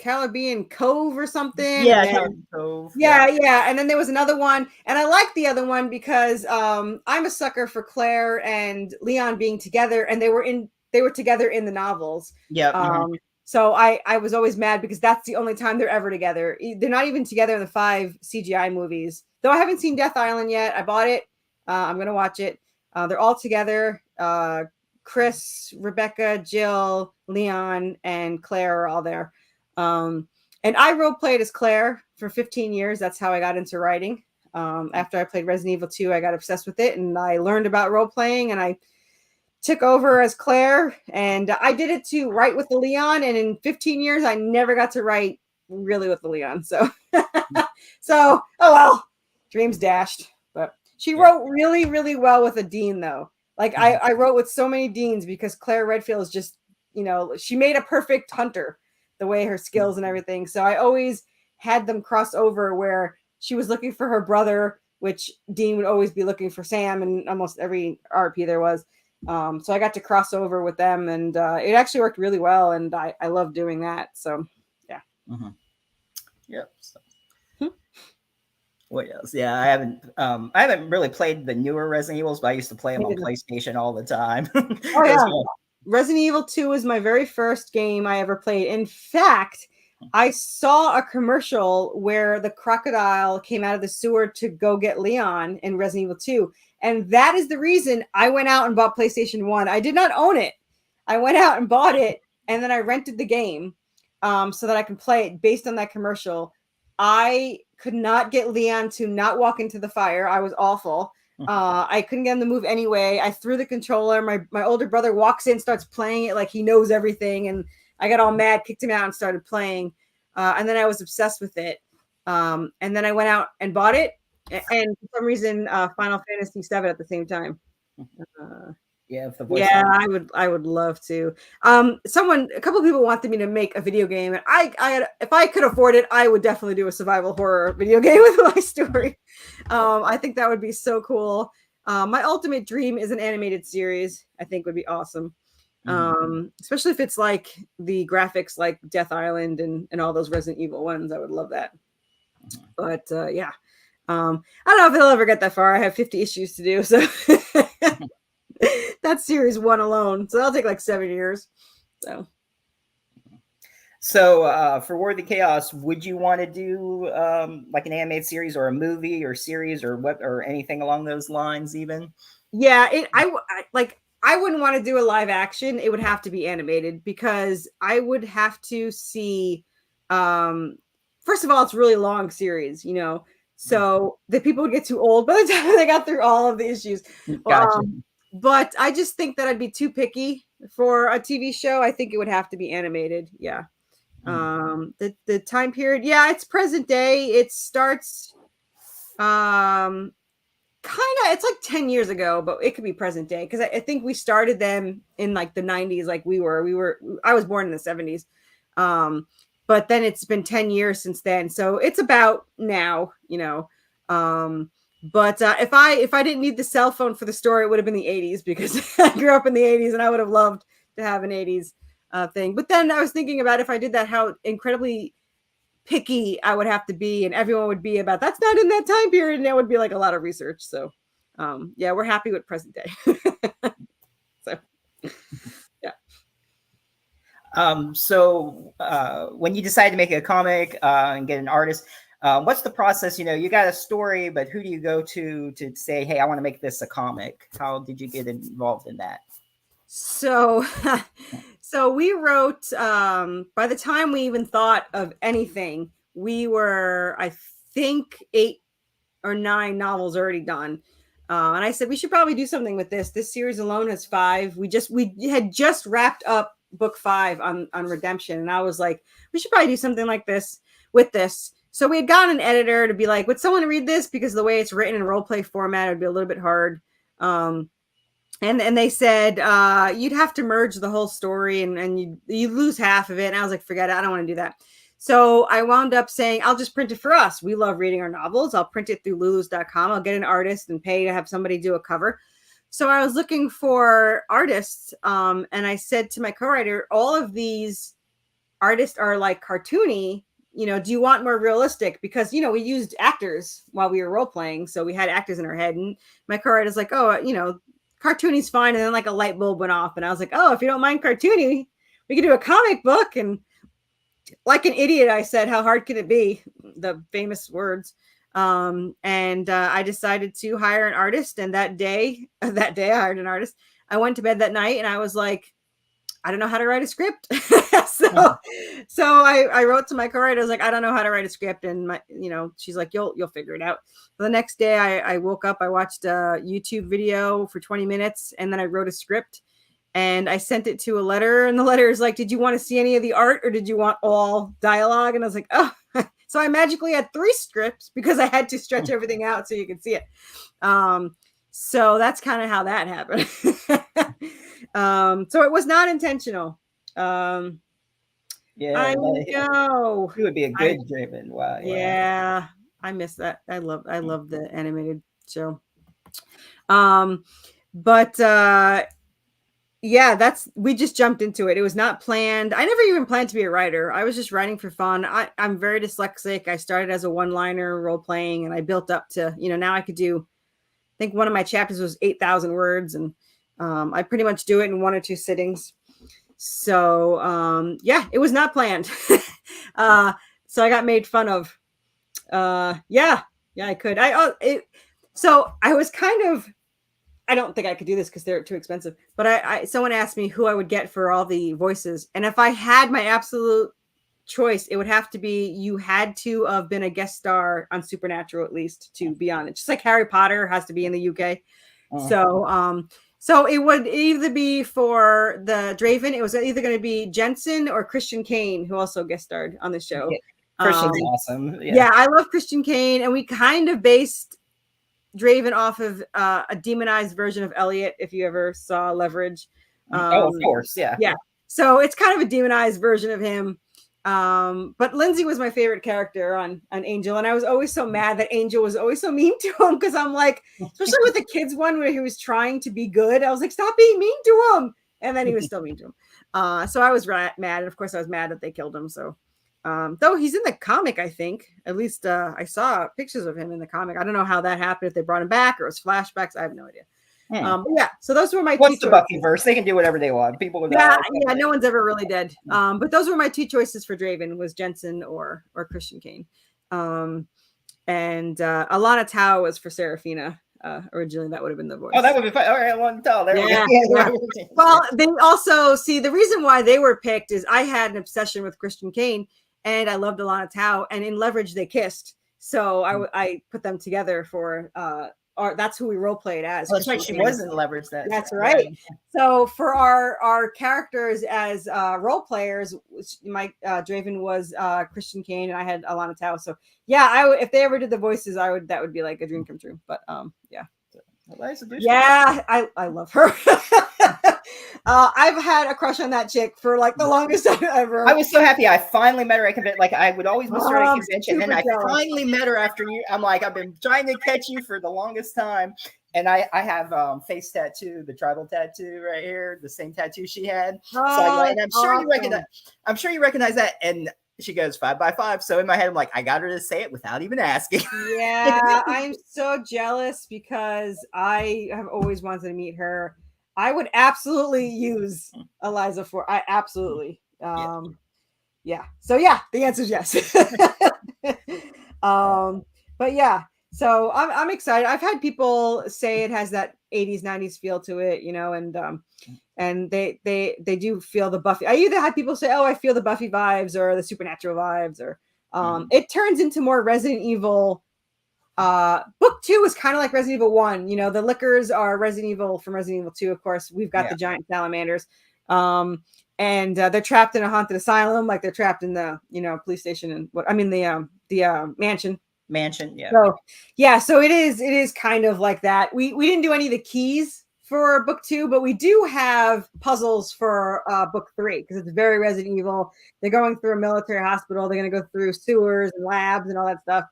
Caribbean Cove or something. Yeah, And Cove. yeah. And then there was another one, and I liked the other one because I'm a sucker for Claire and Leon being together, and they were together in the novels. Yeah. So I was always mad because that's the only time they're ever together. They're not even together in the 5 CGI movies. Though I haven't seen Death Island yet. I bought it. I'm gonna watch it. They're all together. Chris, Rebecca, Jill, Leon, and Claire are all there. And I role played as Claire for 15 years. That's how I got into writing. After I played Resident Evil 2, I got obsessed with it, and I learned about role playing, and I took over as Claire, and I did it to write with the Leon. And in 15 years, I never got to write really with the Leon. So, oh well, dreams dashed. But she wrote really, really well with a Dean, though. Like I wrote with so many Deans because Claire Redfield is just, she made a perfect hunter, the way her skills and everything. So I always had them cross over where she was looking for her brother, which Dean would always be looking for Sam in almost every RP there was. So I got to cross over with them, and it actually worked really well, and I love doing that. So yeah. Yep. So. What else? Yeah, I haven't really played the newer Resident Evils, but I used to play them on PlayStation all the time. Oh yeah. Resident Evil 2 was my very first game I ever played. In fact, I saw a commercial where the crocodile came out of the sewer to go get Leon in Resident Evil 2. And that is the reason I went out and bought PlayStation 1. I did not own it. I went out and bought it, and then I rented the game so that I can play it based on that commercial. I could not get Leon to not walk into the fire. I was awful. I couldn't get him to move anyway. I threw the controller. My older brother walks in, starts playing it like he knows everything. And I got all mad, kicked him out, and started playing. And then I was obsessed with it. And then I went out and bought it. And for some reason, Final Fantasy VII at the same time. I would love to. A couple of people wanted me to make a video game, and I if I could afford it, I would definitely do a survival horror video game with my story. I think that would be so cool. My ultimate dream is an animated series. I think would be awesome. Especially if it's like the graphics like Death Island and all those Resident Evil ones. I would love that. But yeah. I don't know if it'll ever get that far. I have 50 issues to do, so that's series 1 alone. So that'll take like 7 years. So for War of the Chaos, would you want to do like an animated series or a movie or series or what or anything along those lines even? Yeah, I wouldn't want to do a live action. It would have to be animated because I would have to see first of all, it's a really long series, so the people would get too old by the time they got through all of the issues. Gotcha. But I just think that I'd be too picky for a TV show. I think it would have to be animated. Yeah. The time period. Yeah, it's present day. It starts kind of, it's like 10 years ago, but it could be present day because I think we started them in like the 90s. Like I was born in the 70s. But then it's been 10 years since then. So it's about now, but if I didn't need the cell phone for the story, it would have been the 80s because I grew up in the 80s and I would have loved to have an 80s thing. But then I was thinking about if I did that, how incredibly picky I would have to be and everyone would be about that's not in that time period. And that would be like a lot of research. So yeah, we're happy with present day. So yeah. So when you decide to make a comic and get an artist, what's the process? You got a story, but who do you go to say, hey, I want to make this a comic? How did you get involved in that? So we wrote, by the time we even thought of anything, we were, I think 8 or 9 novels already done. And I said, we should probably do something with this. This series alone has 5. We had just wrapped up book 5 on Redemption. And I was like, we should probably do something like this with this. So we had gotten an editor to be like, would someone read this? Because the way it's written in role play format, it would be a little bit hard. And they said, you'd have to merge the whole story and you lose half of it. And I was like, forget it. I don't want to do that. So I wound up saying, I'll just print it for us. We love reading our novels. I'll print it through lulus.com. I'll get an artist and pay to have somebody do a cover. So I was looking for artists. And I said to my co-writer, all of these artists are like cartoony, do you want more realistic? Because, we used actors while we were role playing. So we had actors in our head. And my co-writer's like, oh, cartoony's fine. And then like a light bulb went off. And I was like, oh, if you don't mind cartoony, we could do a comic book. And like an idiot, I said, how hard can it be? The famous words. And I decided to hire an artist. And that day I hired an artist. I went to bed that night and I was like, I don't know how to write a script. so I wrote to my co-writer. I was like, I don't know how to write a script. And she's like, you'll figure it out. So the next day I woke up, I watched a YouTube video for 20 minutes and then I wrote a script and I sent it to a letter. And the letter is like, did you want to see any of the art or did you want all dialogue? And I was like, oh, so I magically had 3 scripts because I had to stretch everything out so you could see it. So that's kind of how that happened. So it was not intentional. Yeah, I know. It would be a good Draven. Wow. Yeah, I miss that. I love the animated show. But yeah, we just jumped into it. It was not planned. I never even planned to be a writer. I was just writing for fun. I'm very dyslexic. I started as a one-liner role playing and I built up to, now I could do, I think one of my chapters was 8,000 words and I pretty much do it in 1 or 2 sittings. So yeah, it was not planned. So I got made fun of. Yeah, I could. So I was kind of, I don't think I could do this because they're too expensive, but someone asked me who I would get for all the voices. And if I had my absolute choice, it would have to be, you had to have been a guest star on Supernatural at least to be on it. Just like Harry Potter has to be in the UK. So it would either be for the Draven, it was either going to be Jensen or Christian Kane, who also guest starred on the show. Yeah. Christian's awesome. Yeah, I love Christian Kane. And we kind of based Draven off of a demonized version of Elliot, if you ever saw Leverage. Of course, yeah. Yeah. So it's kind of a demonized version of him. But Lindsay was my favorite character on Angel, and I was always so mad that Angel was always so mean to him because I'm like, especially with the kids one where he was trying to be good, I was like, stop being mean to him, and then he was still mean to him. So I was mad, and of course I was mad that they killed him. So though he's in the comic, I think at least I saw pictures of him in the comic. I don't know how that happened, if they brought him back or it was flashbacks. I have no idea. Yeah, so those were my What's the Buffyverse? They can do whatever they want. People would yeah, no one's ever really dead. But those were my 2 choices for Draven, was Jensen or Christian Kane. And Alana Tao was for Serafina. Originally that would have been the voice. Oh, that would be fun. All right, I want to tell. There yeah. Well, they also see the reason why they were picked is I had an obsession with Christian Kane and I loved Alana Tao, and in Leverage they kissed. So I put them together for that's who we role played as. Well, that's right. She was in Leverage. That's right. So for our characters as role players, my Draven was Christian Kane, and I had Alana Tao. So yeah, if they ever did the voices, that would be like a dream come true. But yeah. Yeah, I love her. I've had a crush on that chick for like the longest time ever. I was so happy I finally met her at convention. Like I would always miss her at convention, and then I finally met her after you. I'm like, I've been trying to catch you for the longest time. And I have face tattoo, the tribal tattoo right here, the same tattoo she had. And I'm sure you recognize. I'm sure you recognize that. And she goes 5 by 5. So in my head, I'm like, I got her to say it without even asking. Yeah, I'm so jealous because I have always wanted to meet her. I would absolutely use Eliza for. I absolutely. Yeah. So yeah, the answer is yes. But yeah. So I'm excited. I've had people say it has that 80s, 90s feel to it, and they do feel the Buffy. I either had people say, oh, I feel the Buffy vibes or the Supernatural vibes, or it turns into more Resident Evil. Book 2 is kind of like Resident Evil 1. The lickers are Resident Evil from Resident Evil 2. Of course, we've got the giant salamanders. And they're trapped in a haunted asylum, like they're trapped in the, police station and the mansion. So it is kind of like that. We didn't do any of the keys for book 2, but we do have puzzles for book 3 because it's very Resident Evil. They're going through a military hospital. They're going to go through sewers and labs and all that stuff.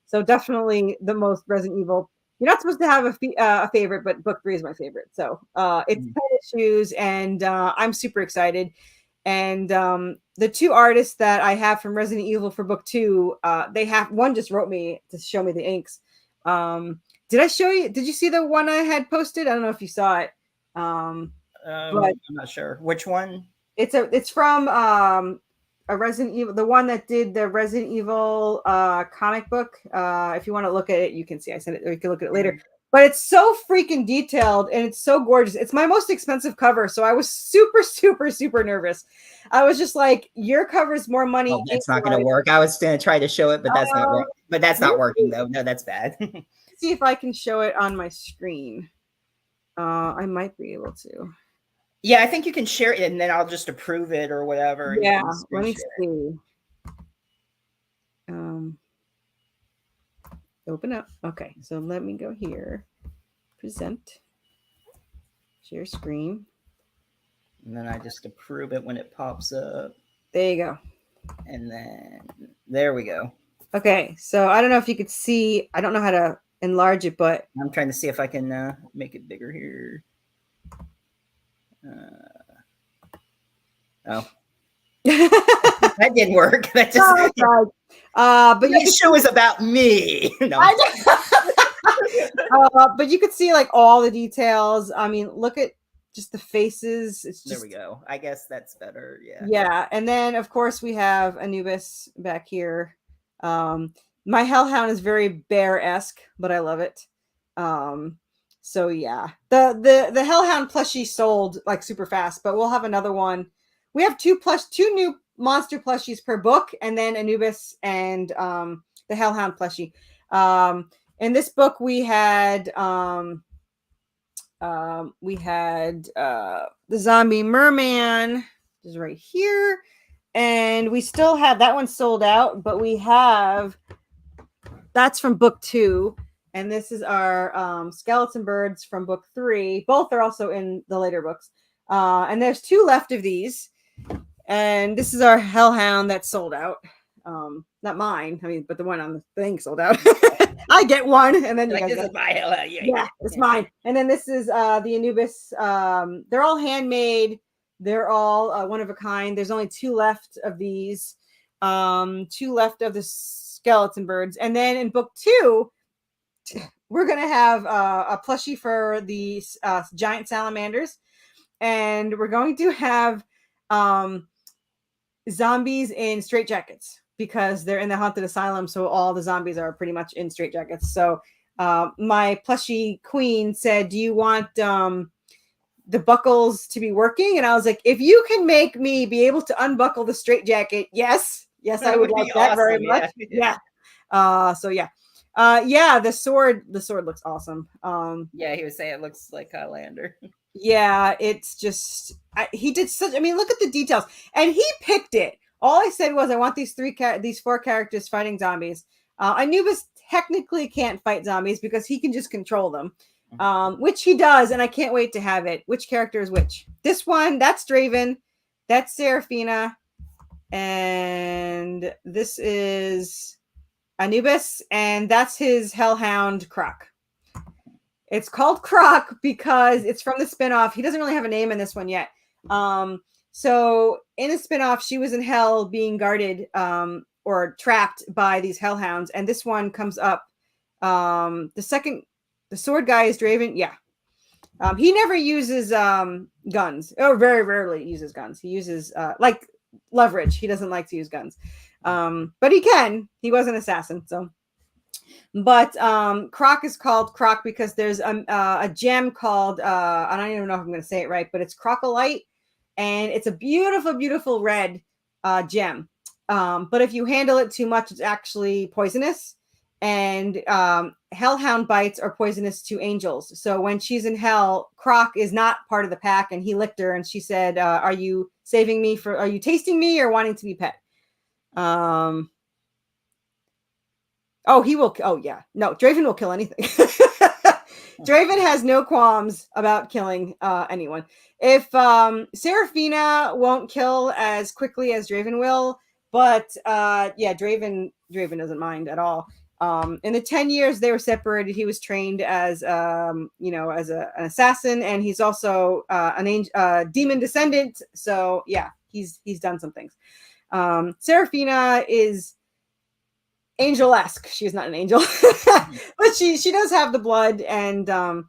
So definitely the most Resident Evil. You're not supposed to have a favorite, but book 3 is my favorite. So it's 10 issues, and I'm super excited. And the two artists that I have from Resident Evil for book 2, they have one just wrote me to show me the inks. Did I show you? Did you see the one I had posted? I don't know if you saw it. But I'm not sure which one. it's from a Resident Evil, the one that did the Resident Evil comic book. If you want to look at it, you can see I sent it, or you can look at it later. But it's so freaking detailed and it's so gorgeous. It's my most expensive cover, so I was super, super, super nervous. I was just like, "Your cover's more money." Oh, that's not going to work. I was going to try to show it, but that's not working. But that's not working though. No, that's bad. See if I can show it on my screen. I might be able to. Yeah, I think you can share it, and then I'll just approve it or whatever. Yeah, let me see. Open up. Okay, so let me go here. Present. Share screen. And then I just approve it when it pops up. There you go. And then there we go. Okay, so I don't know if you could see. I don't know how to enlarge it, but I'm trying to see if I can make it bigger here. Oh. That didn't work. That just but this show is about me. No. But you could see like all the details. I mean, look at just the faces. It's just, there we go. I guess that's better. Yeah. Yeah, and then of course we have Anubis back here. My Hellhound is very bear-esque, but I love it. So yeah, the Hellhound plushie sold like super fast, but we'll have another one. We have two new monster plushies per book, and then Anubis and the Hellhound plushie. In this book, we had the zombie merman, which is right here, and we still have that one sold out, but we have that's from book 2. And this is our skeleton birds from book 3. Both are also in the later books. And there's 2 left of these. And this is our Hellhound that's sold out. Not mine, I mean, but the one on the thing sold out. I get one, and then you guys this is my Hellhound. Yeah, it's mine. And then this is the Anubis. They're all handmade. They're all one of a kind. There's only 2 left of these. 2 left of the skeleton birds. And then in book 2, we're going to have a plushie for the giant salamanders. And we're going to have zombies in straitjackets because they're in the haunted asylum. So all the zombies are pretty much in straitjackets. So my plushie queen said, "Do you want the buckles to be working?" And I was like, "If you can make me be able to unbuckle the straitjacket, yes, I would like that awesome, very much." Yeah. So yeah. The sword looks awesome. Yeah, he was saying it looks like Highlander. Yeah, it's just he did such. I mean, look at the details, and he picked it. All I said was, I want these 4 characters fighting zombies. Anubis technically can't fight zombies because he can just control them, which he does, and I can't wait to have it. Which character is which? This one, that's Draven, that's Seraphina, and this is Anubis, and that's his Hellhound Croc. It's called Croc because it's from the spinoff. He doesn't really have a name in this one yet. So in a spinoff, she was in hell being guarded or trapped by these hellhounds. And this one comes up. The sword guy is Draven. Yeah. He never uses guns, or very rarely uses guns. He uses like leverage. He doesn't like to use guns. But he can. He was an assassin, so. But Croc is called Croc because there's a gem called, I don't even know if I'm going to say it right, but it's Crocolite, and it's a beautiful, beautiful red gem. But if you handle it too much, it's actually poisonous, and hellhound bites are poisonous to angels. So when she's in hell, Croc is not part of the pack, and he licked her, and she said, are you tasting me or wanting to be pet? Oh, he will. Oh, yeah. No, Draven will kill anything. Draven has no qualms about killing anyone. If Seraphina won't kill as quickly as Draven will, but Draven doesn't mind at all. In the 10 years they were separated, he was trained as an assassin, and he's also an demon descendant. So yeah, he's done some things. Serafina is angel-esque. She's not an angel, but she does have the blood, and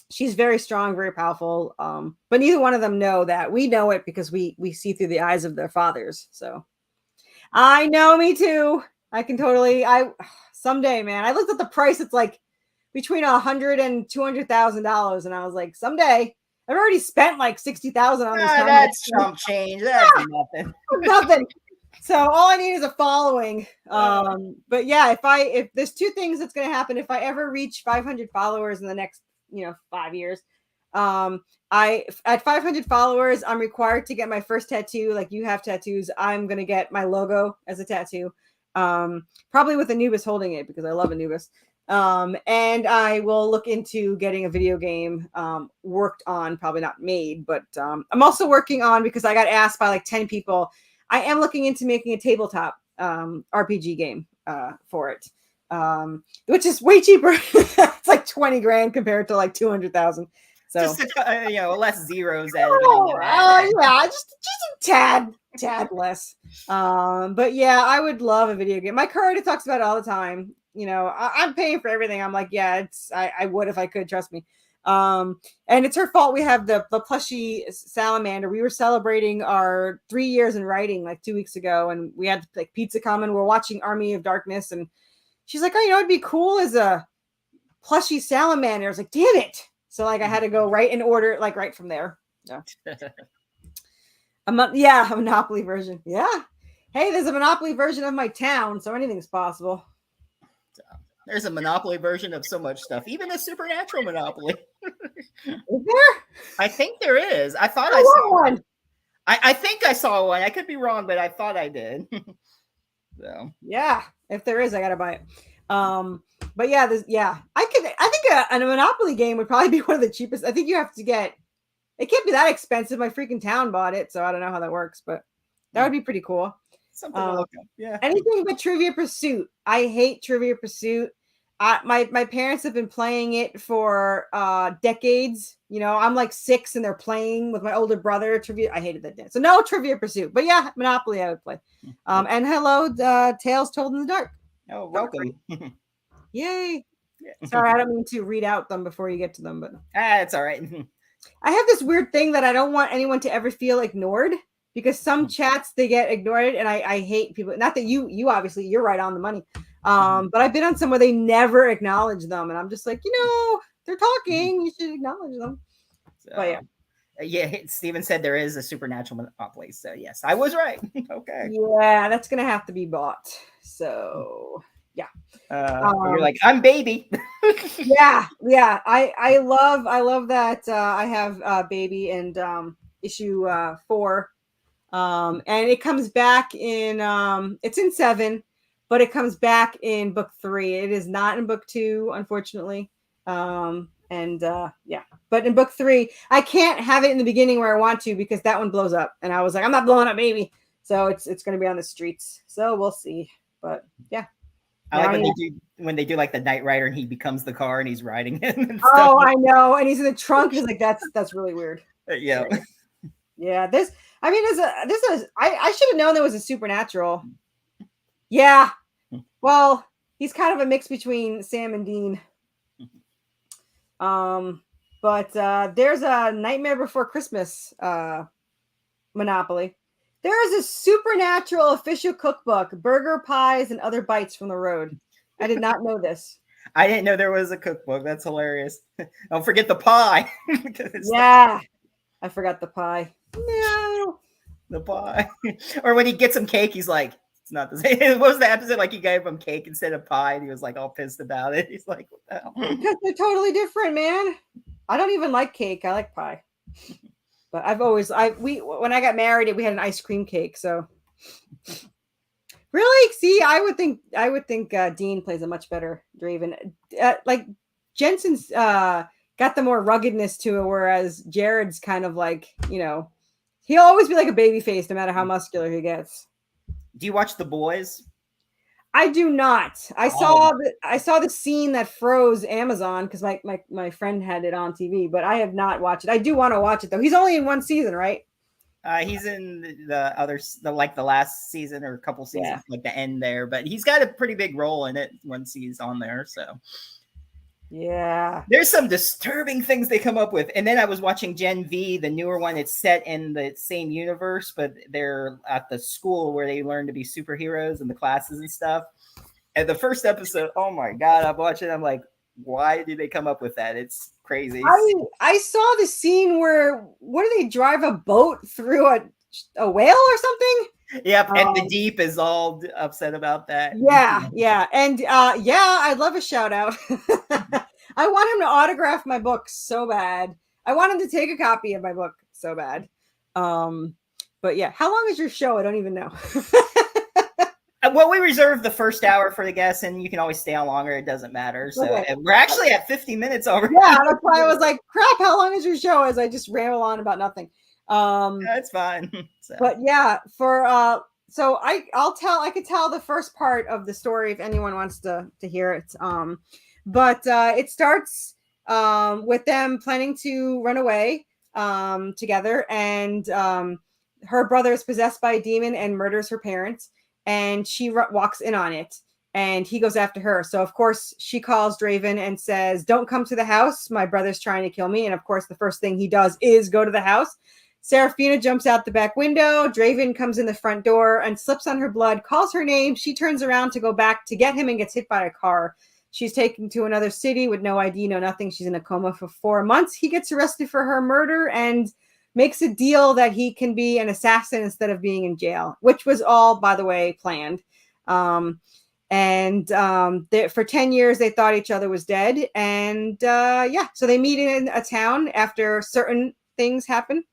she's very strong, very powerful. But neither one of them know that. We know it because we see through the eyes of their fathers. So I know, me too. I can totally. Someday, man. I looked at the price. It's like between $100,000 and $200,000, and I was like, someday. I've already spent like $60,000 on this. That's chump change. That's nothing. Nothing. So all I need is a following. But yeah, if there's two things that's going to happen, if I ever reach 500 followers in the next 5 years, at 500 followers, I'm required to get my first tattoo. Like you have tattoos, I'm going to get my logo as a tattoo, probably with Anubis holding it because I love Anubis. And I will look into getting a video game worked on, probably not made, but I'm also working on, because I got asked by like 10 people, I am looking into making a tabletop RPG game for it, which is way cheaper. It's like 20 grand compared to like 200,000. So just less zeros. Yeah, just a tad less. But yeah, I would love a video game. My card talks about it all the time. I'm paying for everything. I'm like, yeah, I would if I could, trust me. And it's her fault. We have the plushy salamander. We were celebrating our 3 years in writing like 2 weeks ago, and we had like pizza coming. We're watching Army of Darkness, and she's like, oh, it'd be cool as a plushy salamander. I was like, damn it. So like I had to go right in order, like right from there. Yeah. A Monopoly version. Yeah. Hey, there's a Monopoly version of my town, so anything's possible. There's a Monopoly version of so much stuff, even a supernatural Monopoly. Is there? I think there is. I thought I saw one. I think I saw one. I could be wrong, but I thought I did. So yeah, if there is, I gotta buy it. But yeah, I think a Monopoly game would probably be one of the cheapest. I think you have to get. It can't be that expensive. My freaking town bought it, so I don't know how that works, but that would be pretty cool. Something to look up. Yeah. Anything but Trivia Pursuit. I hate Trivia Pursuit. My parents have been playing it for decades. I'm like 6 and they're playing with my older brother. Trivia. I hated that dance. So no Trivia Pursuit. But yeah, Monopoly I would play. And hello, Tales Told in the Dark. Oh, welcome. Yay. Yeah. Sorry, I don't mean to read out them before you get to them, but it's all right. I have this weird thing that I don't want anyone to ever feel ignored. Because some chats, they get ignored, and I hate people. Not that you obviously, you're right on the money. But I've been on some where they never acknowledge them, and I'm just like, they're talking. You should acknowledge them. So, but yeah. Yeah, Steven said there is a supernatural Monopoly. So yes, I was right. Okay. Yeah, that's going to have to be bought. So yeah. You're like, I'm baby. yeah. I love that I have baby and issue 4. And it comes back in it's in 7, but it comes back in book 3. It is not in book 2, unfortunately. But in book 3, I can't have it in the beginning where I want to, because that one blows up, and I was like, I'm not blowing up baby. So it's going to be on the streets. So we'll see. But yeah. I like when they do like the Knight Rider and he becomes the car and he's riding it. And oh, I know. And he's in the trunk. He's like, that's really weird. Yeah. Yeah. I should have known there was a supernatural. Yeah. Well, he's kind of a mix between Sam and Dean. But there's a Nightmare Before Christmas Monopoly. There is a supernatural official cookbook, burger, pies, and other bites from the road. I did not know this. I didn't know there was a cookbook. That's hilarious. Don't forget the pie. Yeah. I forgot the pie. No. The pie. Or when he gets him cake, he's like, it's not the same. What was the episode? Like he gave him cake instead of pie, and he was like all pissed about it. He's like, what the hell? Because they're totally different, man. I don't even like cake. I like pie. But when I got married, we had an ice cream cake. So really, see, I would think Dean plays a much better Draven. Like Jensen's got the more ruggedness to it, whereas Jared's kind of like, he'll always be like a baby face no matter how muscular he gets. Do you watch The Boys? I do not. I saw the scene that froze Amazon because my friend had it on TV, but I have not watched it. I do want to watch it though. He's only in 1 season, right? He's in the other, the last season or a couple seasons, Yeah. like the end there. But he's got a pretty big role in it once he's on there. So Yeah. there's some disturbing things they come up with. And then I was watching Gen V, the newer one. It's set in the same universe, but they're at the school where they learn to be superheroes and the classes and stuff. And the first episode, oh my god, I'm watching. I'm like, why did they come up with that? It's crazy. I saw the scene where what do they drive a boat through a whale or something? Yep, and the Deep is all upset about that. Yeah, and I'd love a shout out. I want him to autograph my book so bad. I want him to take a copy of my book so bad. But yeah, how long is your show? I don't even know. Well, we reserve the first hour for the guests, and you can always stay on longer. It doesn't matter. So we're actually at 50 minutes already. Yeah, that's why I was like, crap, how long is your show? As I just ramble on about nothing. That's fine. So. But yeah, so I could tell the first part of the story if anyone wants to hear it. But it starts with them planning to run away together, and her brother is possessed by a demon and murders her parents, and she walks in on it, and he goes after her. So of course she calls Draven and says, "Don't come to the house. My brother's trying to kill me." And of course the first thing he does is go to the house. Seraphina jumps out the back window. Draven comes in the front door and slips on her blood, calls her name. She turns around to go back to get him and gets hit by a car. She's taken to another city with no ID, no nothing. She's in a coma for 4 months. He gets arrested for her murder and makes a deal that he can be an assassin instead of being in jail, which was all, by the way, planned. For 10 years, they thought each other was dead. And so they meet in a town after certain things happen.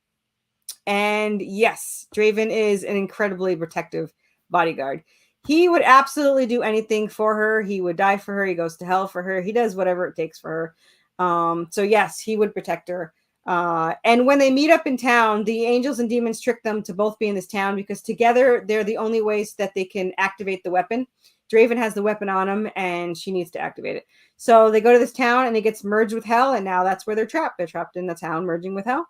And yes, Draven is an incredibly protective bodyguard. He would absolutely do anything for her. He would die for her. He goes to hell for her. He does whatever it takes for her. So yes, he would protect her. And when they meet up in town, the angels and demons trick them to both be in this town because together they're the only ways that they can activate the weapon. Draven has the weapon on him and she needs to activate it. So they go to this town and it gets merged with hell. And now that's where they're trapped. They're trapped in the town merging with hell.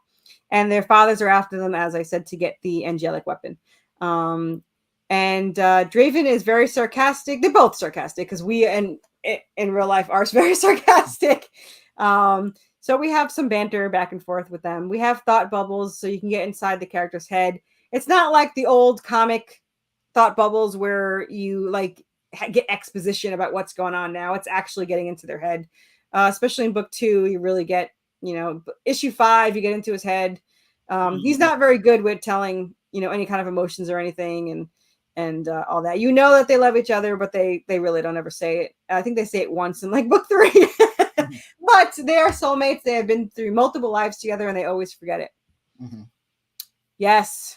And their fathers are after them, as I said, to get the angelic weapon. And Draven is very sarcastic. They're both sarcastic because we in real life are very sarcastic. So we have some banter back and forth with them. We have thought bubbles so you can get inside the character's head. It's not like the old comic thought bubbles where you like get exposition about what's going on now. It's actually getting into their head. Especially in book 2, you really get, issue 5, you get into his head. He's not very good with telling, any kind of emotions or anything and all that. That they love each other, but they really don't ever say it. I think they say it once in like book 3. But they are soulmates. They have been through multiple lives together and they always forget it. Mm-hmm. Yes.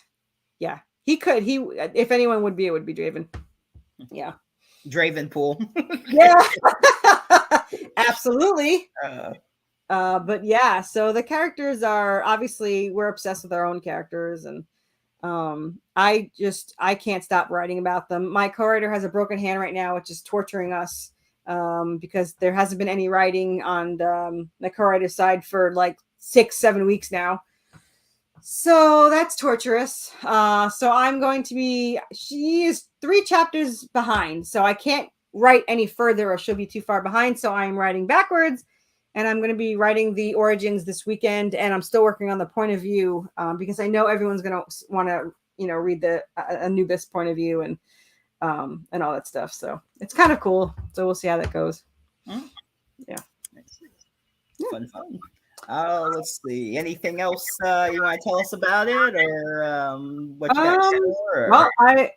Yeah. If anyone would be, it would be Draven. Yeah. Draven pool. Yeah. Absolutely. But yeah, so the characters are obviously we're obsessed with our own characters and I can't stop writing about them. My co-writer has a broken hand right now, which is torturing us because there hasn't been any writing on the co-writer's side for like 6-7 weeks now. So that's torturous. So I'm going to be, she is 3 chapters behind, so I can't write any further or she'll be too far behind. So I'm writing backwards. And I'm going to be writing the origins this weekend, and I'm still working on the point of view because I know everyone's going to want to, read the Anubis point of view and all that stuff. So it's kind of cool. So we'll see how that goes. Mm. Yeah. Fun. Let's see. Anything else you want to tell us about it, or what you got? Well,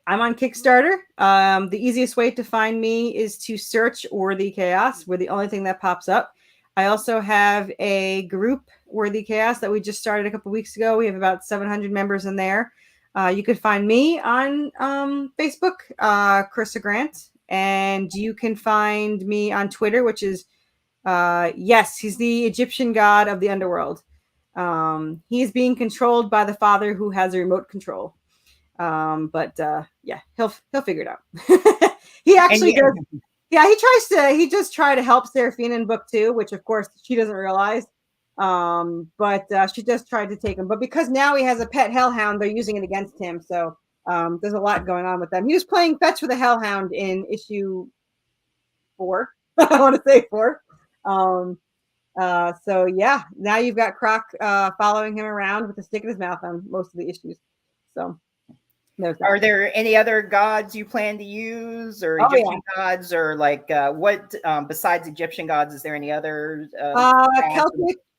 I'm on Kickstarter. The easiest way to find me is to search Worthy Chaos. We're the only thing that pops up. I also have a group, Worthy Chaos, that we just started a couple weeks ago. We have about 700 members in there. You could find me on Facebook, Corissa Grant, and you can find me on Twitter, which is, yes, he's the Egyptian god of the underworld. He is being controlled by the father who has a remote control. But he'll figure it out. He actually does. Yeah, he does try to help Seraphina in book 2, which of course she doesn't realize. But she just tried to take him. But because now he has a pet hellhound, they're using it against him. So there's a lot going on with them. He was playing fetch with a hellhound in issue 4. I want to say 4. So yeah, now you've got Croc following him around with a stick in his mouth on most of the issues. So are there any other gods you plan to use, or Egyptian gods, or like what besides Egyptian gods? Is there any other?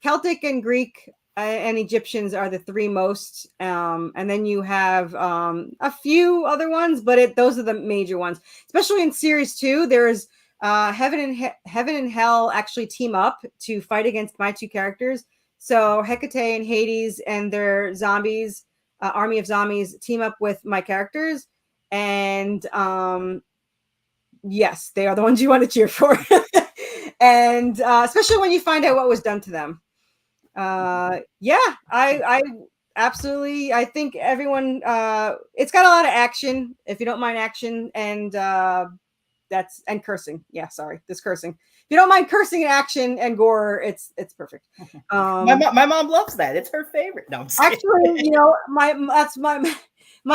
Celtic and Greek and Egyptians are the 3 most, and then you have a few other ones, but those are the major ones. Especially in series 2, there's heaven and hell actually team up to fight against my 2 characters. So Hecate and Hades and their zombies. Army of zombies team up with my characters, and yes, they are the ones you want to cheer for. And especially when you find out what was done to them. Yeah, I absolutely, I think everyone, it's got a lot of action, if you don't mind action, and and cursing. Yeah, sorry, this cursing. If you don't mind cursing and action and gore, it's perfect. My mom loves that. It's her favorite. No, actually, you know, my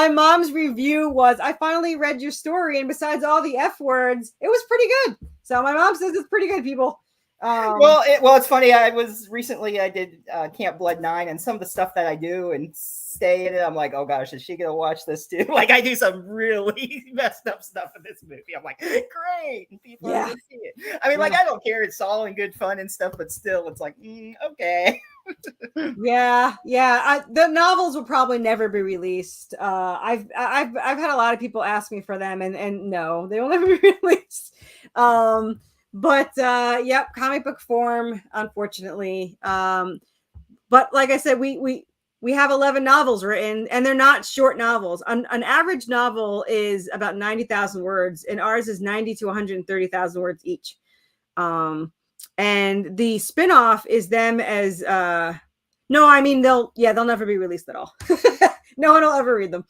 mom's review was, I finally read your story, and besides all the F words, it was pretty good. So my mom says it's pretty good, people. Well, it's funny. I did Camp Blood 9, and some of the stuff that I do and stay in it, I'm like, oh gosh, is she gonna watch this too? Like, I do some really messed up stuff in this movie. I'm like, great, and people are gonna see it. I mean, like, I don't care. It's all in good fun and stuff, but still, it's like, okay. Yeah. The novels will probably never be released. I've had a lot of people ask me for them, and no, they will never be released. But yep, comic book form, unfortunately. But like I said, we have 11 novels written, and they're not short novels. An average novel is about 90,000 words, and ours is 90 to 130,000 words each. And the spinoff is them as no, I mean they'll never be released at all. No one will ever read them.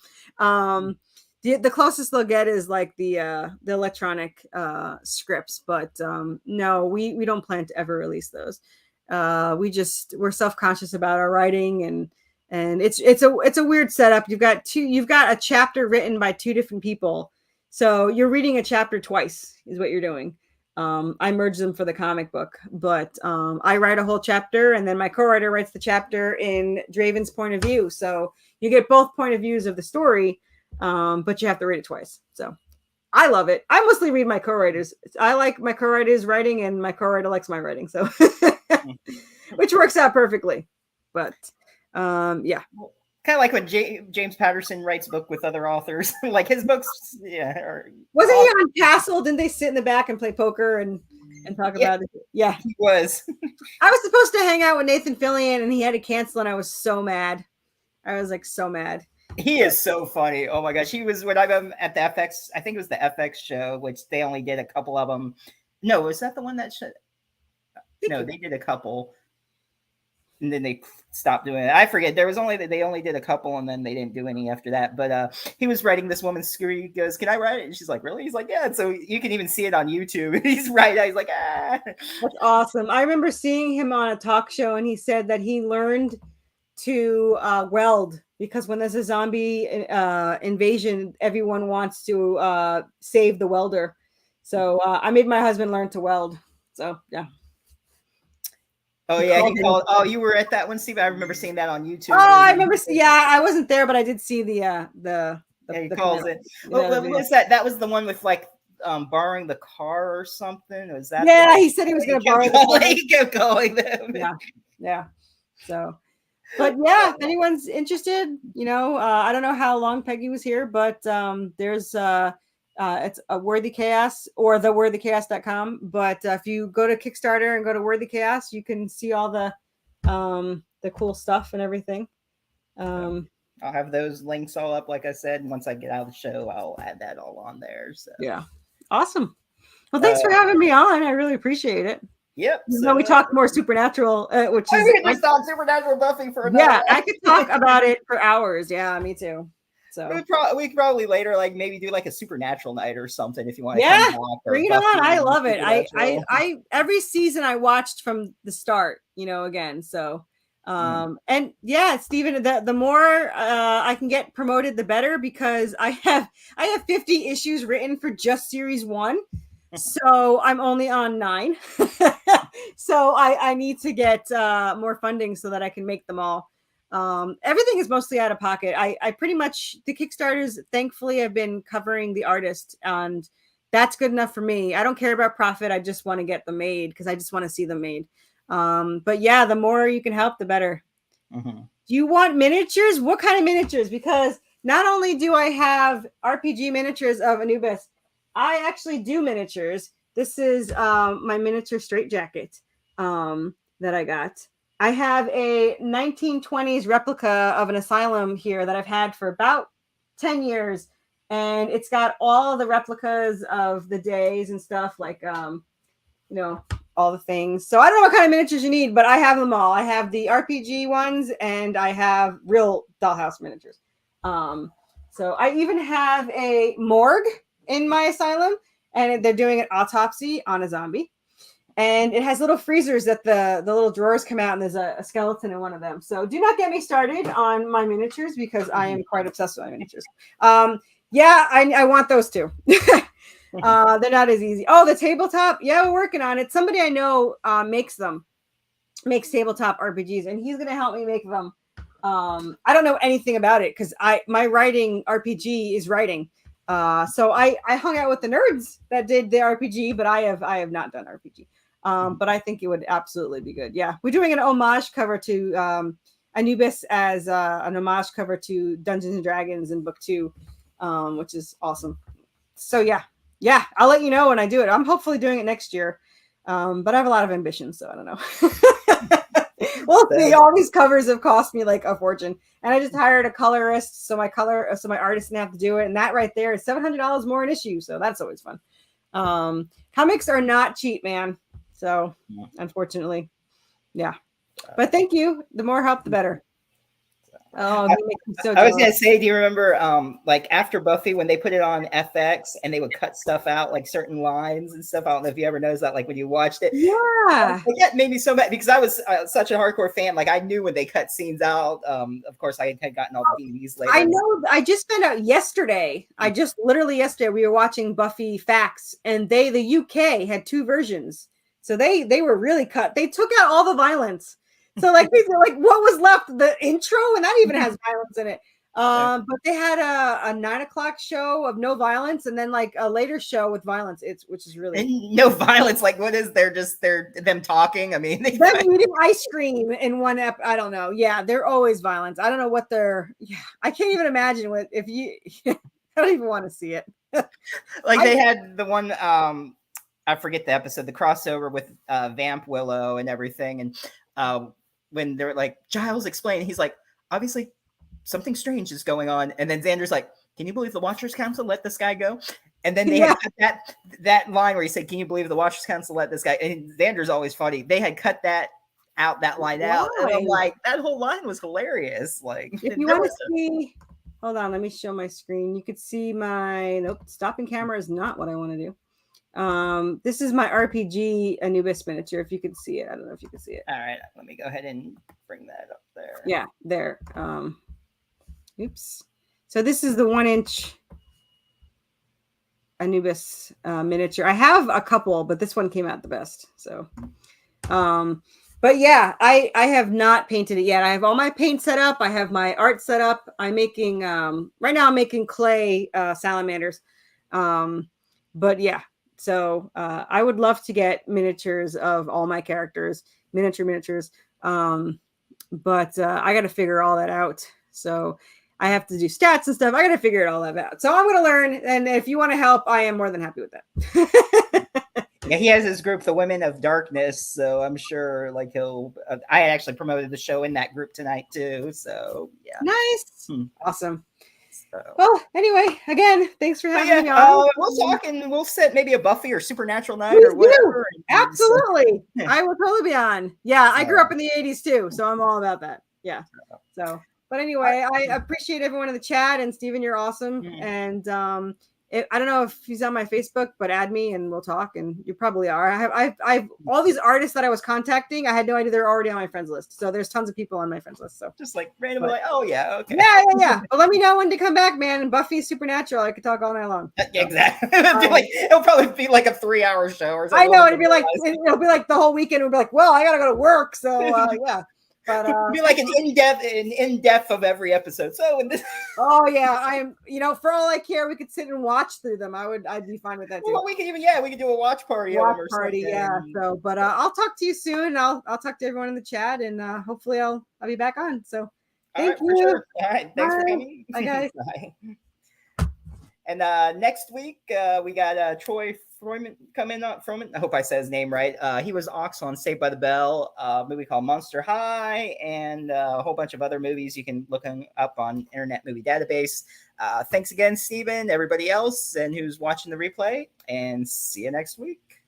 The closest they'll get is like the electronic scripts, but no, we don't plan to ever release those. We're self-conscious about our writing, and it's a weird setup. You've got a chapter written by 2 different people, so you're reading a chapter twice is what you're doing. I merge them for the comic book, but I write a whole chapter, and then my co-writer writes the chapter in Draven's point of view, so you get both point of views of the story. But you have to read it twice. So I love it. I mostly read my co-writers. I like my co-writers writing, and my co-writer likes my writing. So which works out perfectly. But yeah. Kind of like when James Patterson writes book with other authors. Like his books, yeah. Wasn't he on Castle? Didn't they sit in the back and play poker and talk about it? Yeah. He was. I was supposed to hang out with Nathan Fillion, and he had to cancel, and I was so mad. I was like so mad. He is so funny. Oh my gosh. He was when I was at the FX, I think it was the FX show, which they only did a couple of them. No, was that the one that should? No, they did a couple. And then they stopped doing it. I forget. They only did a couple, and then they didn't do any after that. But he was writing this woman's screen. He goes, "Can I write it?" And she's like, "Really?" He's like, "Yeah." And so you can even see it on YouTube. He's right. He's like, "Ah." That's awesome. I remember seeing him on a talk show, and he said that he learned to weld, because when there's a zombie invasion, everyone wants to save the welder. So I made my husband learn to weld. So yeah. Oh yeah, you were at that one, Steve. I remember seeing that on YouTube. Oh, I remember. Yeah, I wasn't there, but I did see the yeah, he calls it. What was that? That was the one with like borrowing the car or something. Was that? Yeah, he said he was going to borrow the car. He kept going. Yeah. So, but yeah, if anyone's interested, I don't know how long Peggy was here, but there's it's a Worthy Chaos or theworthychaos.com. But if you go to Kickstarter and go to Worthy Chaos, you can see all the cool stuff and everything. I'll have those links all up, like I said. Once I get out of the show, I'll add that all on there. So yeah, awesome. Well, thanks for having me on. I really appreciate it. Yep. So we talked more supernatural, which is just on supernatural buffing for another. Yeah, I could talk about it for hours. Yeah, me too. So we could probably later, like maybe do like a supernatural night or something if you want to yeah, come back. bring it on. I love it. I every season I watched from the start, again. So and yeah, Stephen, the more I can get promoted, the better, because I have 50 issues written for just series 1. So I'm only on 9. So I need to get more funding so that I can make them all. Everything is mostly out of pocket. I pretty much, the Kickstarters, thankfully, I've been covering the artist, and that's good enough for me. I don't care about profit. I just want to get them made because I just want to see them made. But yeah, the more you can help, the better. Do you want miniatures? What kind of miniatures? Because not only do I have RPG miniatures of Anubis, I actually do miniatures. This is my miniature straitjacket that I got. I have a 1920s replica of an asylum here that I've had for about 10 years. And it's got all the replicas of the days and stuff, like, all the things. So I don't know what kind of miniatures you need, but I have them all. I have the RPG ones, and I have real dollhouse miniatures. So I even have a morgue in my asylum, and they're doing an autopsy on a zombie. And it has little freezers that the little drawers come out, and there's a skeleton in one of them. So do not get me started on my miniatures, because I am quite obsessed with my miniatures. Yeah, I want those too. They're not as easy. Oh, the tabletop. Yeah, we're working on it. Somebody I know makes tabletop RPGs, and he's going to help me make them. I don't know anything about it because my writing RPG is writing. So I hung out with the nerds that did the RPG, but I have not done RPG. But I think it would absolutely be good. Yeah, we're doing an homage cover to Anubis as an homage cover to Dungeons and Dragons in book 2, which is awesome. So yeah, I'll let you know when I do it. I'm hopefully doing it next year, but I have a lot of ambition, so I don't know. We'll see. All these covers have cost me like a fortune, and I just hired a colorist, so my artist didn't have to do it, and that right there is $700 more an issue, so that's always fun. Comics are not cheap, man. So unfortunately, yeah. But thank you. The more help, the better. Oh, I was gonna say, do you remember like after Buffy when they put it on FX and they would cut stuff out, like certain lines and stuff? I don't know if you ever noticed that, like when you watched it. Yeah, like, that made me so mad because I was such a hardcore fan. Like I knew when they cut scenes out. Of course, I had gotten all the DVDs later. I know. I just found out yesterday. Literally yesterday, we were watching Buffy Facts, and the UK had 2 versions, so they were really cut. They took out all the violence. So like what was left? The intro, and that even has violence in it. But they had a 9:00 show of no violence, and then like a later show with violence. Which is really and no violence. Like what is they're them talking? I mean, them eating ice cream in one I don't know. Yeah, they're always violence. I don't know what they're. Yeah, I can't even imagine what if you. I don't even want to see it. Like they had the one. I forget the episode. The crossover with Vamp Willow and everything, and. When they're like, Giles explained, he's like, obviously something strange is going on. And then Xander's like, can you believe the Watchers Council let this guy go? And then they had cut that line where he said, can you believe the Watchers Council let this guy? And Xander's always funny. They had cut that line out. And I'm like, that whole line was hilarious. Like, if you want to see, hold on, let me show my screen. You could see stopping camera is not what I want to do. This is my RPG Anubis miniature. If you can see it, I don't know if you can see it. All right, let me go ahead and bring that up there. Yeah, there. Oops. So this is the 1-inch Anubis miniature. I have a couple, but this one came out the best. So, but yeah, I have not painted it yet. I have all my paint set up. I have my art set up. I'm making right now. I'm making clay salamanders. But yeah. So I would love to get miniatures of all my characters, miniatures. But I got to figure all that out. So I have to do stats and stuff. I got to figure it all out. So I'm going to learn. And if you want to help, I am more than happy with that. Yeah, he has his group, the Women of Darkness. So I'm sure like he'll, I actually promoted the show in that group tonight too. So yeah. Nice. Awesome. Well, anyway, again, thanks for having me on. We'll talk and we'll set maybe a Buffy or Supernatural night or whatever. Absolutely. I will totally be on. Yeah, I grew up in the 80s too, so I'm all about that. Yeah. So But anyway, I appreciate everyone in the chat, and Steven, you're awesome. And I don't know if he's on my Facebook, but add me and we'll talk. And you probably are. I've all these artists that I was contacting. I had no idea they're already on my friends list. So there's tons of people on my friends list. So just like randomly, like, oh yeah, okay, yeah. But let me know when to come back, man. And Buffy's Supernatural. I could talk all night long. So. Exactly. It'll probably be like a 3-hour show or something. I know it'll be like the whole weekend. We'll be like, well, I gotta go to work, so yeah. But it'll be like an in-depth of every episode. So oh yeah, I'm for all I care, we could sit and watch through them. I'd be fine with that too. Well, we can do a watch party. Yeah. So, but I'll talk to you soon. I'll talk to everyone in the chat, and hopefully I'll be back on. So thank you. For sure. All right, thanks for coming. Bye guys. Bye. And next week we got Troy Froman coming up. Froman, I hope I said his name right. He was Ox on Saved by the Bell, a movie called Monster High, and a whole bunch of other movies. You can look him up on Internet Movie Database. Thanks again, Steven, everybody else, and who's watching the replay, and see you next week.